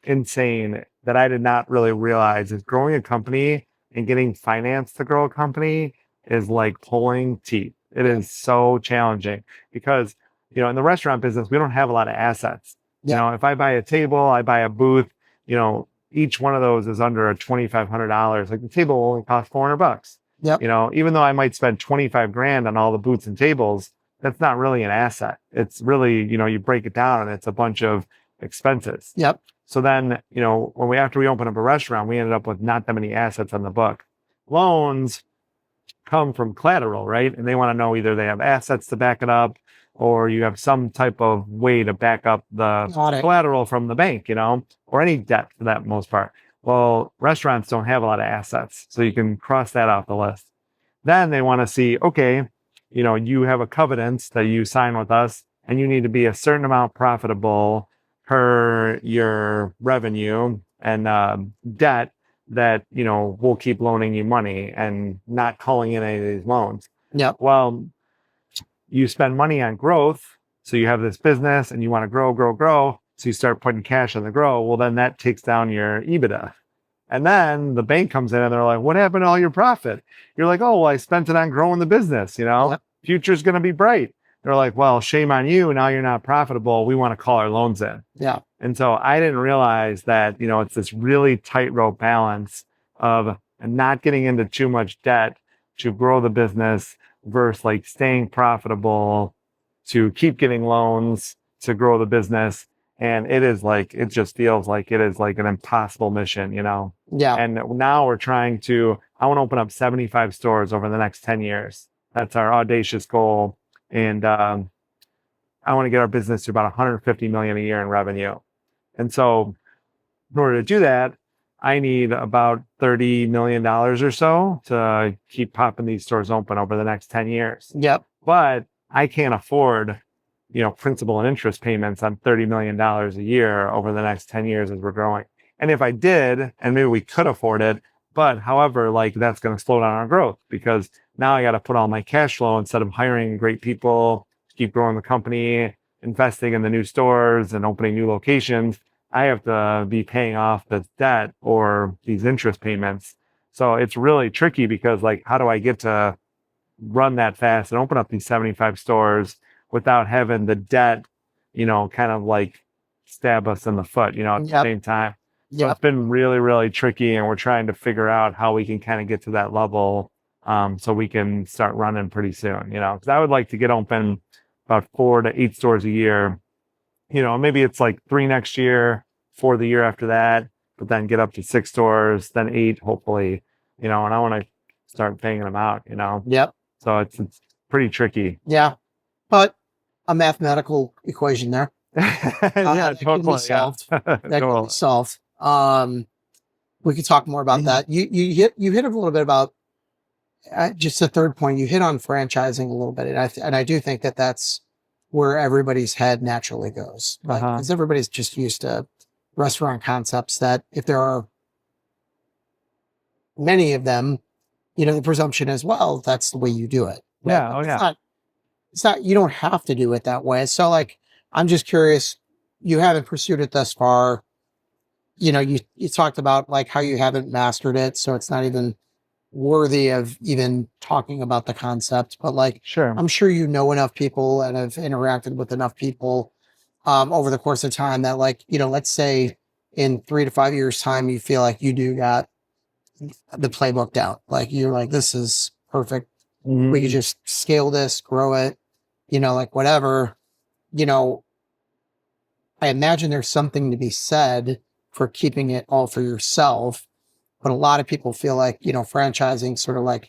insane that I did not really realize is growing a company and getting finance to grow a company is like pulling teeth. It is so challenging because, in the restaurant business, we don't have a lot of assets. If I buy a table, I buy a booth, each one of those is under $2,500. Like the table will only cost $400. Even though I might spend 25 grand on all the booths and tables, that's not really an asset. It's really, you break it down and it's a bunch of expenses. So then, after we opened up a restaurant, we ended up with not that many assets on the book. Loans, come from collateral, right? And they want to know either they have assets to back it up, or you have some type of way to back up the collateral from the bank, or any debt for that most part. Well, restaurants don't have a lot of assets, so you can cross that off the list. Then they want to see, okay, you have a covenant that you sign with us, and you need to be a certain amount profitable per your revenue and debt that, we'll keep loaning you money and not calling in any of these loans. Yeah. Well, you spend money on growth. So you have this business and you want to grow. So you start putting cash on the grow. Well, then that takes down your EBITDA. And then the bank comes in and they're like, what happened to all your profit? You're like, oh, well, I spent it on growing the business, Yep. Future's going to be bright. They're like, well, shame on you. Now you're not profitable. We want to call our loans in. Yeah. And so I didn't realize that, it's this really tightrope balance of not getting into too much debt to grow the business versus like staying profitable to keep getting loans to grow the business. And it just feels like it is like an impossible mission, Yeah. And now I want to open up 75 stores over the next 10 years. That's our audacious goal. And I want to get our business to about 150 million a year in revenue. And so in order to do that, I need about $30 million or so to keep popping these stores open over the next 10 years. Yep. But I can't afford, principal and interest payments on $30 million a year over the next 10 years as we're growing. And if I did, and maybe we could afford it, but however, that's going to slow down our growth because now I got to put all my cash flow instead of hiring great people to keep growing the company, investing in the new stores and opening new locations. I have to be paying off the debt or these interest payments. So it's really tricky because how do I get to run that fast and open up these 75 stores without having the debt, kind of stab us in the foot, at the same time. So It's been really, really tricky, and we're trying to figure out how we can kind of get to that level so we can start running pretty soon, because I would like to get open about 4 to 8 stores a year. Maybe it's 3 next year, 4 the year after that, but then get up to 6 stores, then 8, hopefully, and I want to start paying them out, Yep. So it's pretty tricky. Yeah. But a mathematical equation there. Yeah, totally. Can be solved. That can be solved. We could talk more about that. You hit a little bit about just a third point. You hit on franchising a little bit, and I do think that that's where everybody's head naturally goes, right? Because everybody's just used to restaurant concepts that if there are many of them, the presumption is, well, that's the way you do it. Right? Yeah. Oh, yeah. It's not, you don't have to do it that way. So I'm just curious, you haven't pursued it thus far. You talked about how you haven't mastered it. So it's not even worthy of even talking about the concept, but sure. I'm sure enough people and have interacted with enough people over the course of time that let's say in 3 to 5 years time, you feel like you do got the playbook down. You're like, this is perfect. Mm-hmm. We could just scale this, grow it, whatever, I imagine there's something to be said for keeping it all for yourself. But a lot of people feel like, franchising sort of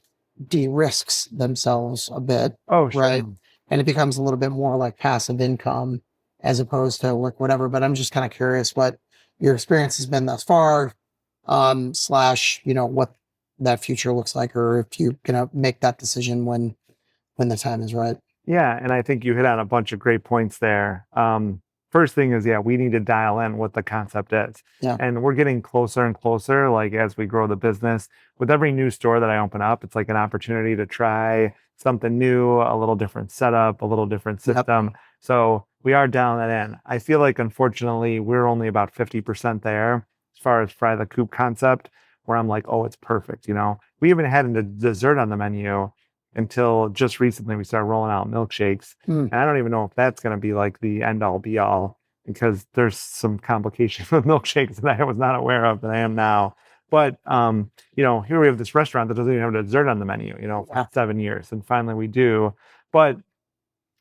de-risks themselves a bit. Oh, sure. Right. And it becomes a little bit more passive income as opposed to whatever. But I'm just kind of curious what your experience has been thus far, / what that future looks like, or if you're going to make that decision when the time is right. Yeah. And I think you hit on a bunch of great points there. First thing is, we need to dial in what the concept is. Yeah. And we're getting closer and closer, as we grow the business. With every new store that I open up, it's an opportunity to try something new, a little different setup, a little different system. Yep. So we are dialing that in. I feel unfortunately, we're only about 50% there as far as Fry the Coop concept, where I'm oh, it's perfect. We even had a dessert on the menu until just recently we started rolling out milkshakes. And I don't even know if that's going to be the end all be all, because there's some complications with milkshakes that I was not aware of that I am now. But, here we have this restaurant that doesn't even have a dessert on the menu, for 7 years. And finally we do. But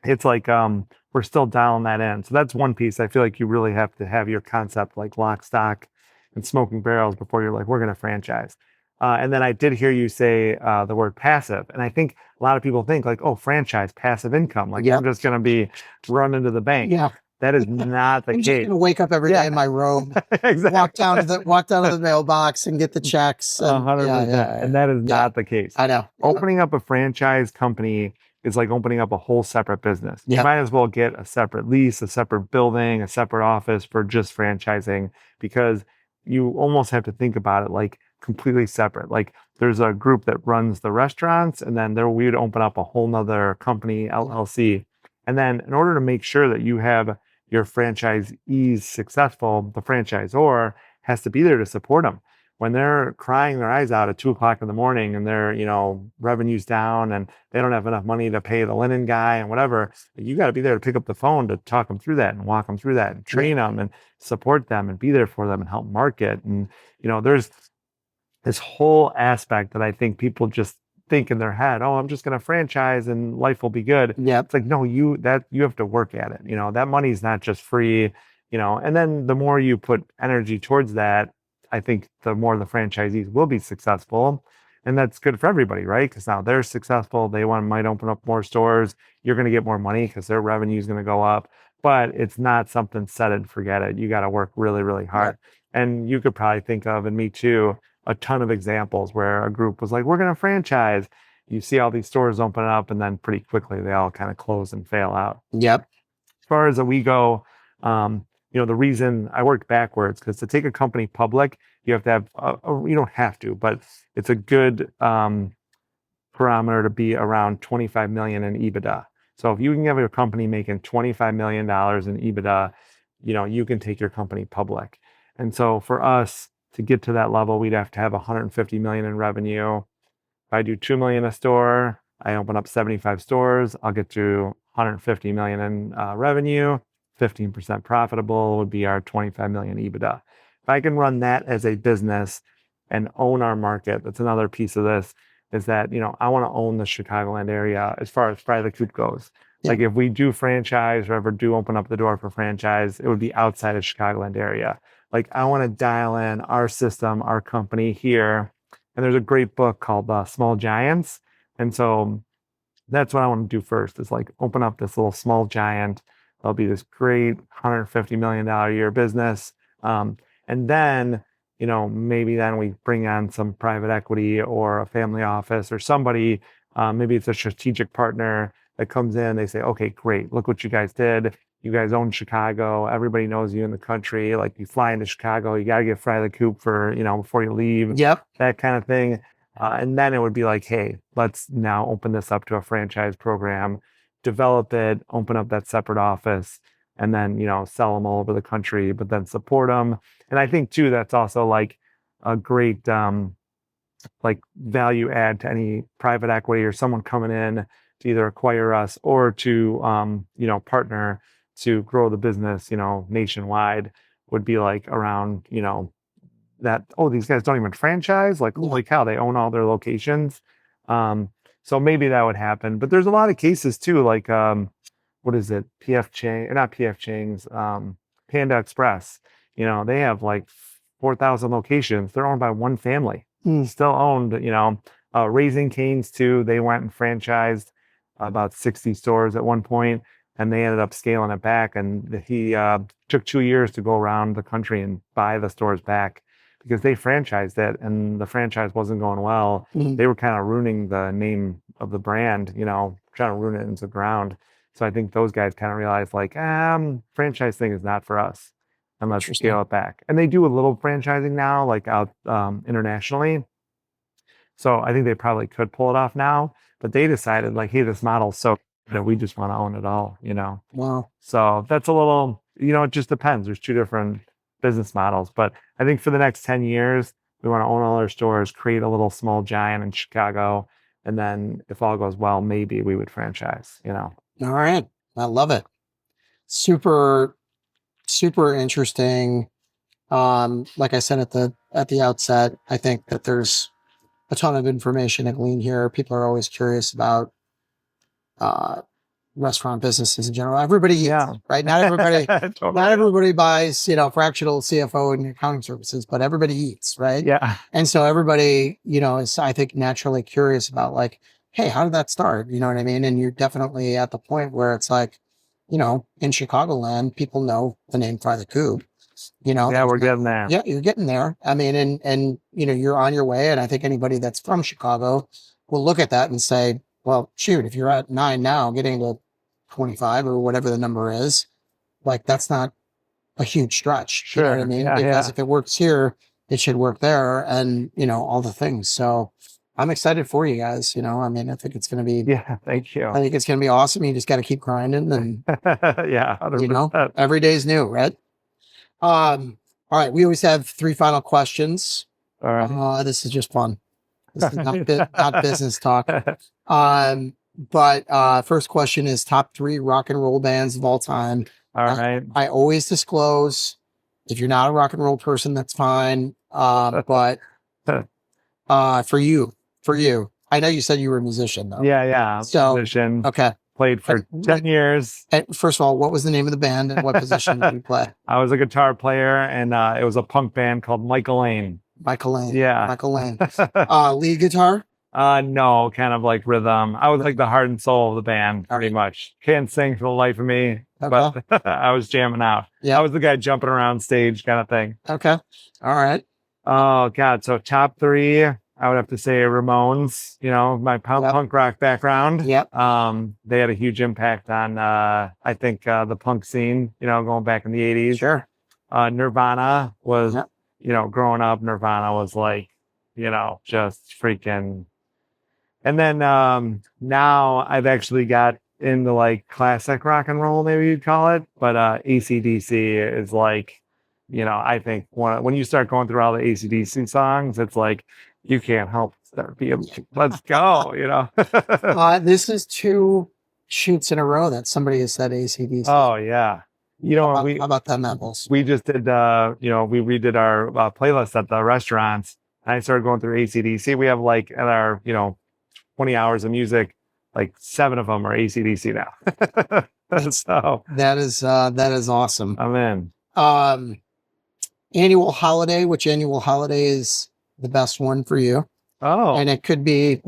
it's we're still dialing that in. So that's one piece. I feel you really have to have your concept lock, stock, and smoking barrels before you're we're going to franchise. And then I did hear you say the word passive. And I think a lot of people think like, oh, franchise, passive income. Like I'm just going to be run into the bank. Yeah. That is not the I'm case. just going to wake up every day in my robe, exactly. walk down to the mailbox and get the checks. 100%. And that is not the case. I know. Opening up a franchise company is like opening up a whole separate business. You might as well get a separate lease, a separate building, a separate office for just franchising, because you almost have to think about it like completely separate. Like there's a group that runs the restaurants, and then we would open up a whole nother company, LLC. And then in order to make sure that you have your franchisees successful, the franchisor has to be there to support them. When they're crying their eyes out at 2:00 in the morning and their, revenue's down and they don't have enough money to pay the linen guy and whatever, you got to be there to pick up the phone to talk them through that and walk them through that and train them and support them and be there for them and help market. And, there's this whole aspect that I think people just think in their head, oh, I'm just going to franchise and life will be good. Yeah. It's like, no, you have to work at it. That money's not just free, and then the more you put energy towards that, I think the more the franchisees will be successful. And that's good for everybody, right? Because now they're successful. They might open up more stores. You're going to get more money because their revenue is going to go up. But it's not something set and forget it. You got to work really, really hard. Yeah. And you could probably think of, and me too, a ton of examples where a group was like, we're going to franchise. You see all these stores open up, and then pretty quickly they all kind of close and fail out. Yep. As far as we go, the reason I worked backwards, because to take a company public, you have to have, you don't have to, but it's a good parameter to be around 25 million in EBITDA. So if you can have your company making $25 million in EBITDA, you can take your company public. And so for us to get to that level, we'd have to have 150 million in revenue. If I do 2 million a store, I open up 75 stores, I'll get to 150 million in revenue. 15% profitable would be our 25 million EBITDA. If I can run that as a business and own our market, that's another piece of this, is that, I want to own the Chicagoland area as far as Fry the Coop goes. Yeah. Like if we do franchise or ever do open up the door for franchise, it would be outside of Chicagoland area. Like I want to dial in our system, our company here. And there's a great book called Small Giants. And so that's what I want to do first, is like open up this little small giant. There'll be this great $150 million a year business. And then, maybe then we bring on some private equity or a family office or somebody, maybe it's a strategic partner that comes in. They say, okay, great. Look what you guys did. You guys own Chicago. Everybody knows you in the country. Like you fly into Chicago, you got to get Fry the Coop for, before you leave. Yep. That kind of thing. And then it would be like, hey, let's now open this up to a franchise program, develop it, open up that separate office, and then, sell them all over the country, but then support them. And I think too, that's also like a great, like value add to any private equity or someone coming in to either acquire us or to, partner to grow the business, nationwide, would be like around, that, oh, these guys don't even franchise, like, holy cow, they own all their locations. So maybe that would happen, but there's a lot of cases too, like, what is it? Not PF Chang's, Panda Express, they have like 4,000 locations. They're owned by one family, still owned, Raising Cane's too. They went and franchised about 60 stores at one point, and they ended up scaling it back. And he took 2 years to go around the country and buy the stores back, because they franchised it and the franchise wasn't going well. Mm-hmm. They were kind of ruining the name of the brand, trying to ruin it into the ground. So I think those guys kind of realized like, franchise thing is not for us, and let's scale it back. And they do a little franchising now, like out internationally. So I think they probably could pull it off now, but they decided like, hey, this model's so that we just want to own it all, Wow. So that's a little, it just depends. There's two different business models, but I think for the next 10 years, we want to own all our stores, create a little small giant in Chicago. And then if all goes well, maybe we would franchise, All right. I love it. Super, super interesting. Like I said at the outset, I think that there's a ton of information to glean here. People are always curious about restaurant businesses in general. Everybody eats, Yeah. right? Not everybody, Totally. not everybody buys, fractional CFO and accounting services, but everybody eats, right? Yeah. And so everybody, is, I think, naturally curious about like, hey, how did that start? You know what I mean? And you're definitely at the point where it's like, in Chicagoland, people know the name Fry the Coop. Yeah, we're getting there. Yeah, you're getting there. I mean, and you're on your way. And I think anybody that's from Chicago will look at that and say, well, shoot, if you're at 9 now, getting to 25 or whatever the number is, like that's not a huge stretch. Sure. You know what I mean? Yeah, because if it works here, it should work there, and all the things. So I'm excited for you guys. I mean, I think it's going to be. Yeah, thank you. I think it's going to be awesome. You just got to keep grinding, and yeah, 100%. Every day's new, right? All right. We always have 3 final questions. All right. This is just fun. This is not business talk. But first question is top 3 rock and roll bands of all time. All right. I always disclose if you're not a rock and roll person, that's fine. But for you, I know you said you were a musician though. Yeah. So, musician. Okay. Played for 10 years. And first of all, what was the name of the band and what position did you play? I was a guitar player, and it was a punk band called Michael Lane. Michael Lane. Yeah. Michael Lane. Lead guitar? No, kind of like rhythm. I was like the heart and soul of the band, pretty much. Can't sing for the life of me, but I was jamming out. Yeah. I was the guy jumping around stage kind of thing. Okay. All right. Oh, God. So top 3, I would have to say Ramones, my punk rock background. Yep. They had a huge impact on, I think, the punk scene, going back in the 80s. Sure. Nirvana was, growing up, Nirvana was like, just freaking. And then now I've actually got into like classic rock and roll, maybe you'd call it. But AC/DC is like, I think when you start going through all the AC/DC songs, it's like you can't help start being like, let's go, This is 2 shoots in a row that somebody has said AC/DC. Oh, yeah. How about them apples? We just did, we redid our playlist at the restaurants. And I started going through AC/DC. We have like at our, 20 hours of music, like 7 of them are AC/DC now. So that is awesome. I'm in. Annual holiday. Which annual holiday is the best one for you? Oh, and it could be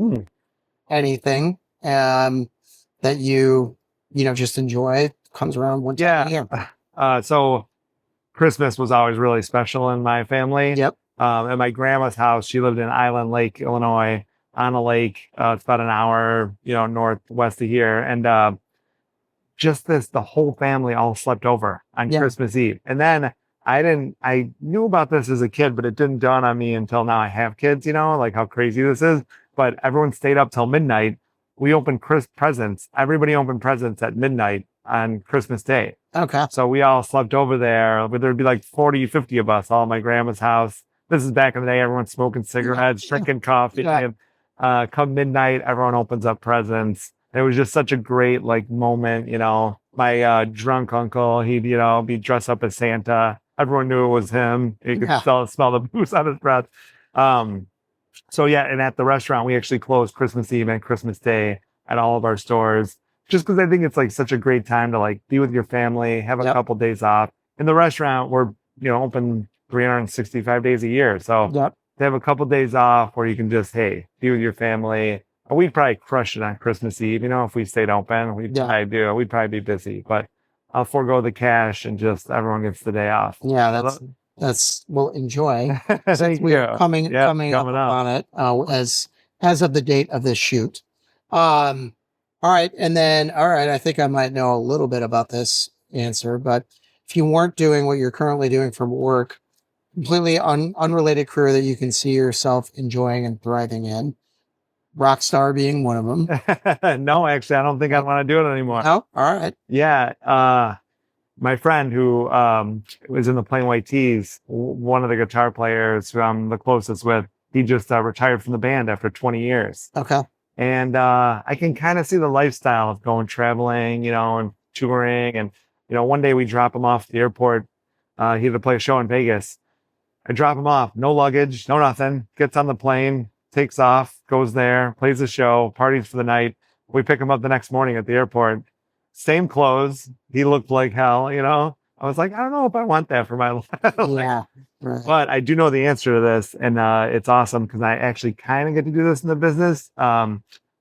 anything that you just enjoy. Comes around one time a year. So Christmas was always really special in my family. Yep. At my grandma's house, she lived in Island Lake, Illinois, on a lake. It's about an hour, northwest of here. And the whole family all slept over on Christmas Eve. And then I knew about this as a kid, but it didn't dawn on me until now I have kids, like how crazy this is. But everyone stayed up till midnight. We opened presents. Everybody opened presents at midnight on Christmas Day. Okay. So we all slept over there. There'd be like 40, 50 of us all at my grandma's house. This is back in the day. Everyone's smoking cigarettes, drinking coffee. And come midnight, everyone opens up presents. It was just such a great moment. My drunk uncle, he'd be dressed up as Santa. Everyone knew it was him. You could smell the booze on his breath. So and at the restaurant, we actually closed Christmas Eve and Christmas Day at all of our stores, just because I think it's like such a great time to be with your family, have a couple days off. In the restaurant, we're open 365 days a year, so to have a couple days off where you can just be with your family. We'd probably crush it on Christmas Eve, if we stayed open. We'd probably be busy, but I'll forego the cash and just everyone gets the day off. Yeah, we'll enjoy. Thank we're you. coming up on it as of the date of this shoot. All right, and then I think I might know a little bit about this answer, but if you weren't doing what you're currently doing from work, completely unrelated career that you can see yourself enjoying and thriving in, rock star being one of them. No, actually, I don't think I want to do it anymore. No? All right. Yeah. My friend who was in the Plain White Tees, one of the guitar players who I'm the closest with, he just retired from the band after 20 years. Okay. And I can kind of see the lifestyle of going traveling, and touring. And, one day we drop him off at the airport. He had to play a show in Vegas. I drop him off, no luggage, no nothing, gets on the plane, takes off, goes there, plays the show, parties for the night. We pick him up the next morning at the airport. same clothes. He looked like hell, you know. I was like, I don't know if I want that for my life. Yeah. Right. But I do know the answer to this, and it's awesome because I actually kind of get to do this in the business.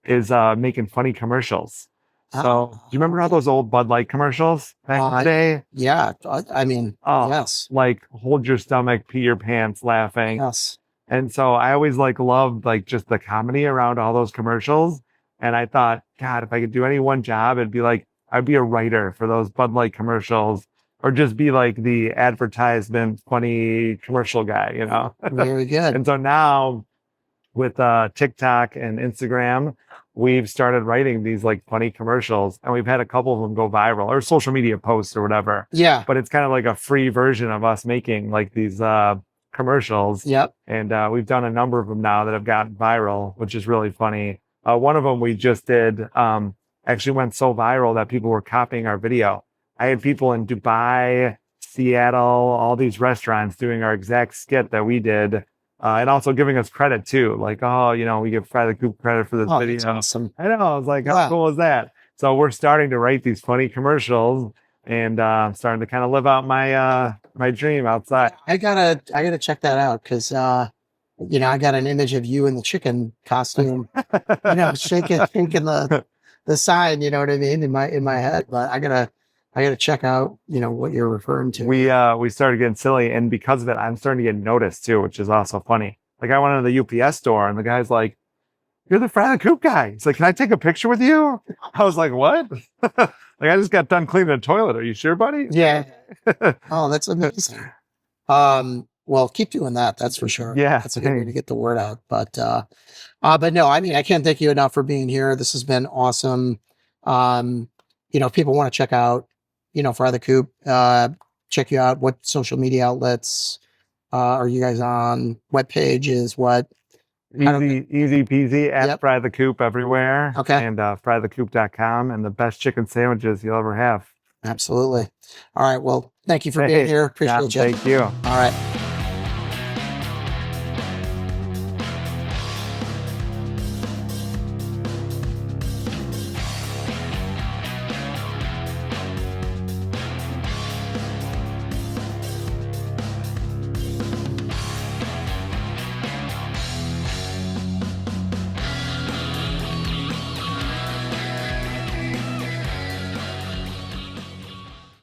Is making funny commercials. So, do you remember all those old Bud Light commercials back in the day? Yeah, I mean, yes. Like hold your stomach, pee your pants, laughing. Yes. And so I always like loved like just the comedy around all those commercials. And I thought, God, if I could do any one job, it'd be like I'd be a writer for those Bud Light commercials, or just be like the advertisement funny commercial guy, you know? Very good. And so now with TikTok and Instagram, we've started writing these like funny commercials, and we've had a couple of them go viral, or social media posts or whatever. Yeah. But it's kind of like a free version of us making like these commercials. Yep. And we've done a number of them now that have gotten viral, which is really funny. One of them we just did actually went so viral that people were copying our video. I had people in Dubai, Seattle, all these restaurants doing our exact skit that we did. And also giving us credit too. Like, oh, you know, we give Fry the Coop credit for this video. That's awesome. I know. I was like, how cool is that? So we're starting to write these funny commercials, and starting to kind of live out my my dream outside. I gotta check that out, because you know, I got an image of you in the chicken costume, you know, shaking the sign, you know what I mean, in my head. But I gotta check out, you know, what you're referring to. We started getting silly, and because of it, I'm starting to get noticed too, which is also funny. Like I went into the UPS store, and the guy's like, "You're the Fry the Coop guy." He's like, "Can I take a picture with you?" I was like, "What?" Like, I just got done cleaning the toilet. Are you sure, buddy? Yeah. Oh, that's amazing. Well, keep doing that. That's for sure. Yeah, that's a good way to get the word out. But no, I mean, I can't thank you enough for being here. This has been awesome. You know, if people want to check out, you know, Fry the Coop, check you out. What social media outlets are you guys on? What page is what? Easy peasy at Fry the Coop everywhere. Okay. And frythecoop.com, and the best chicken sandwiches you'll ever have. Absolutely. All right. Well, thank you for being here. Appreciate you. Thank you. All right.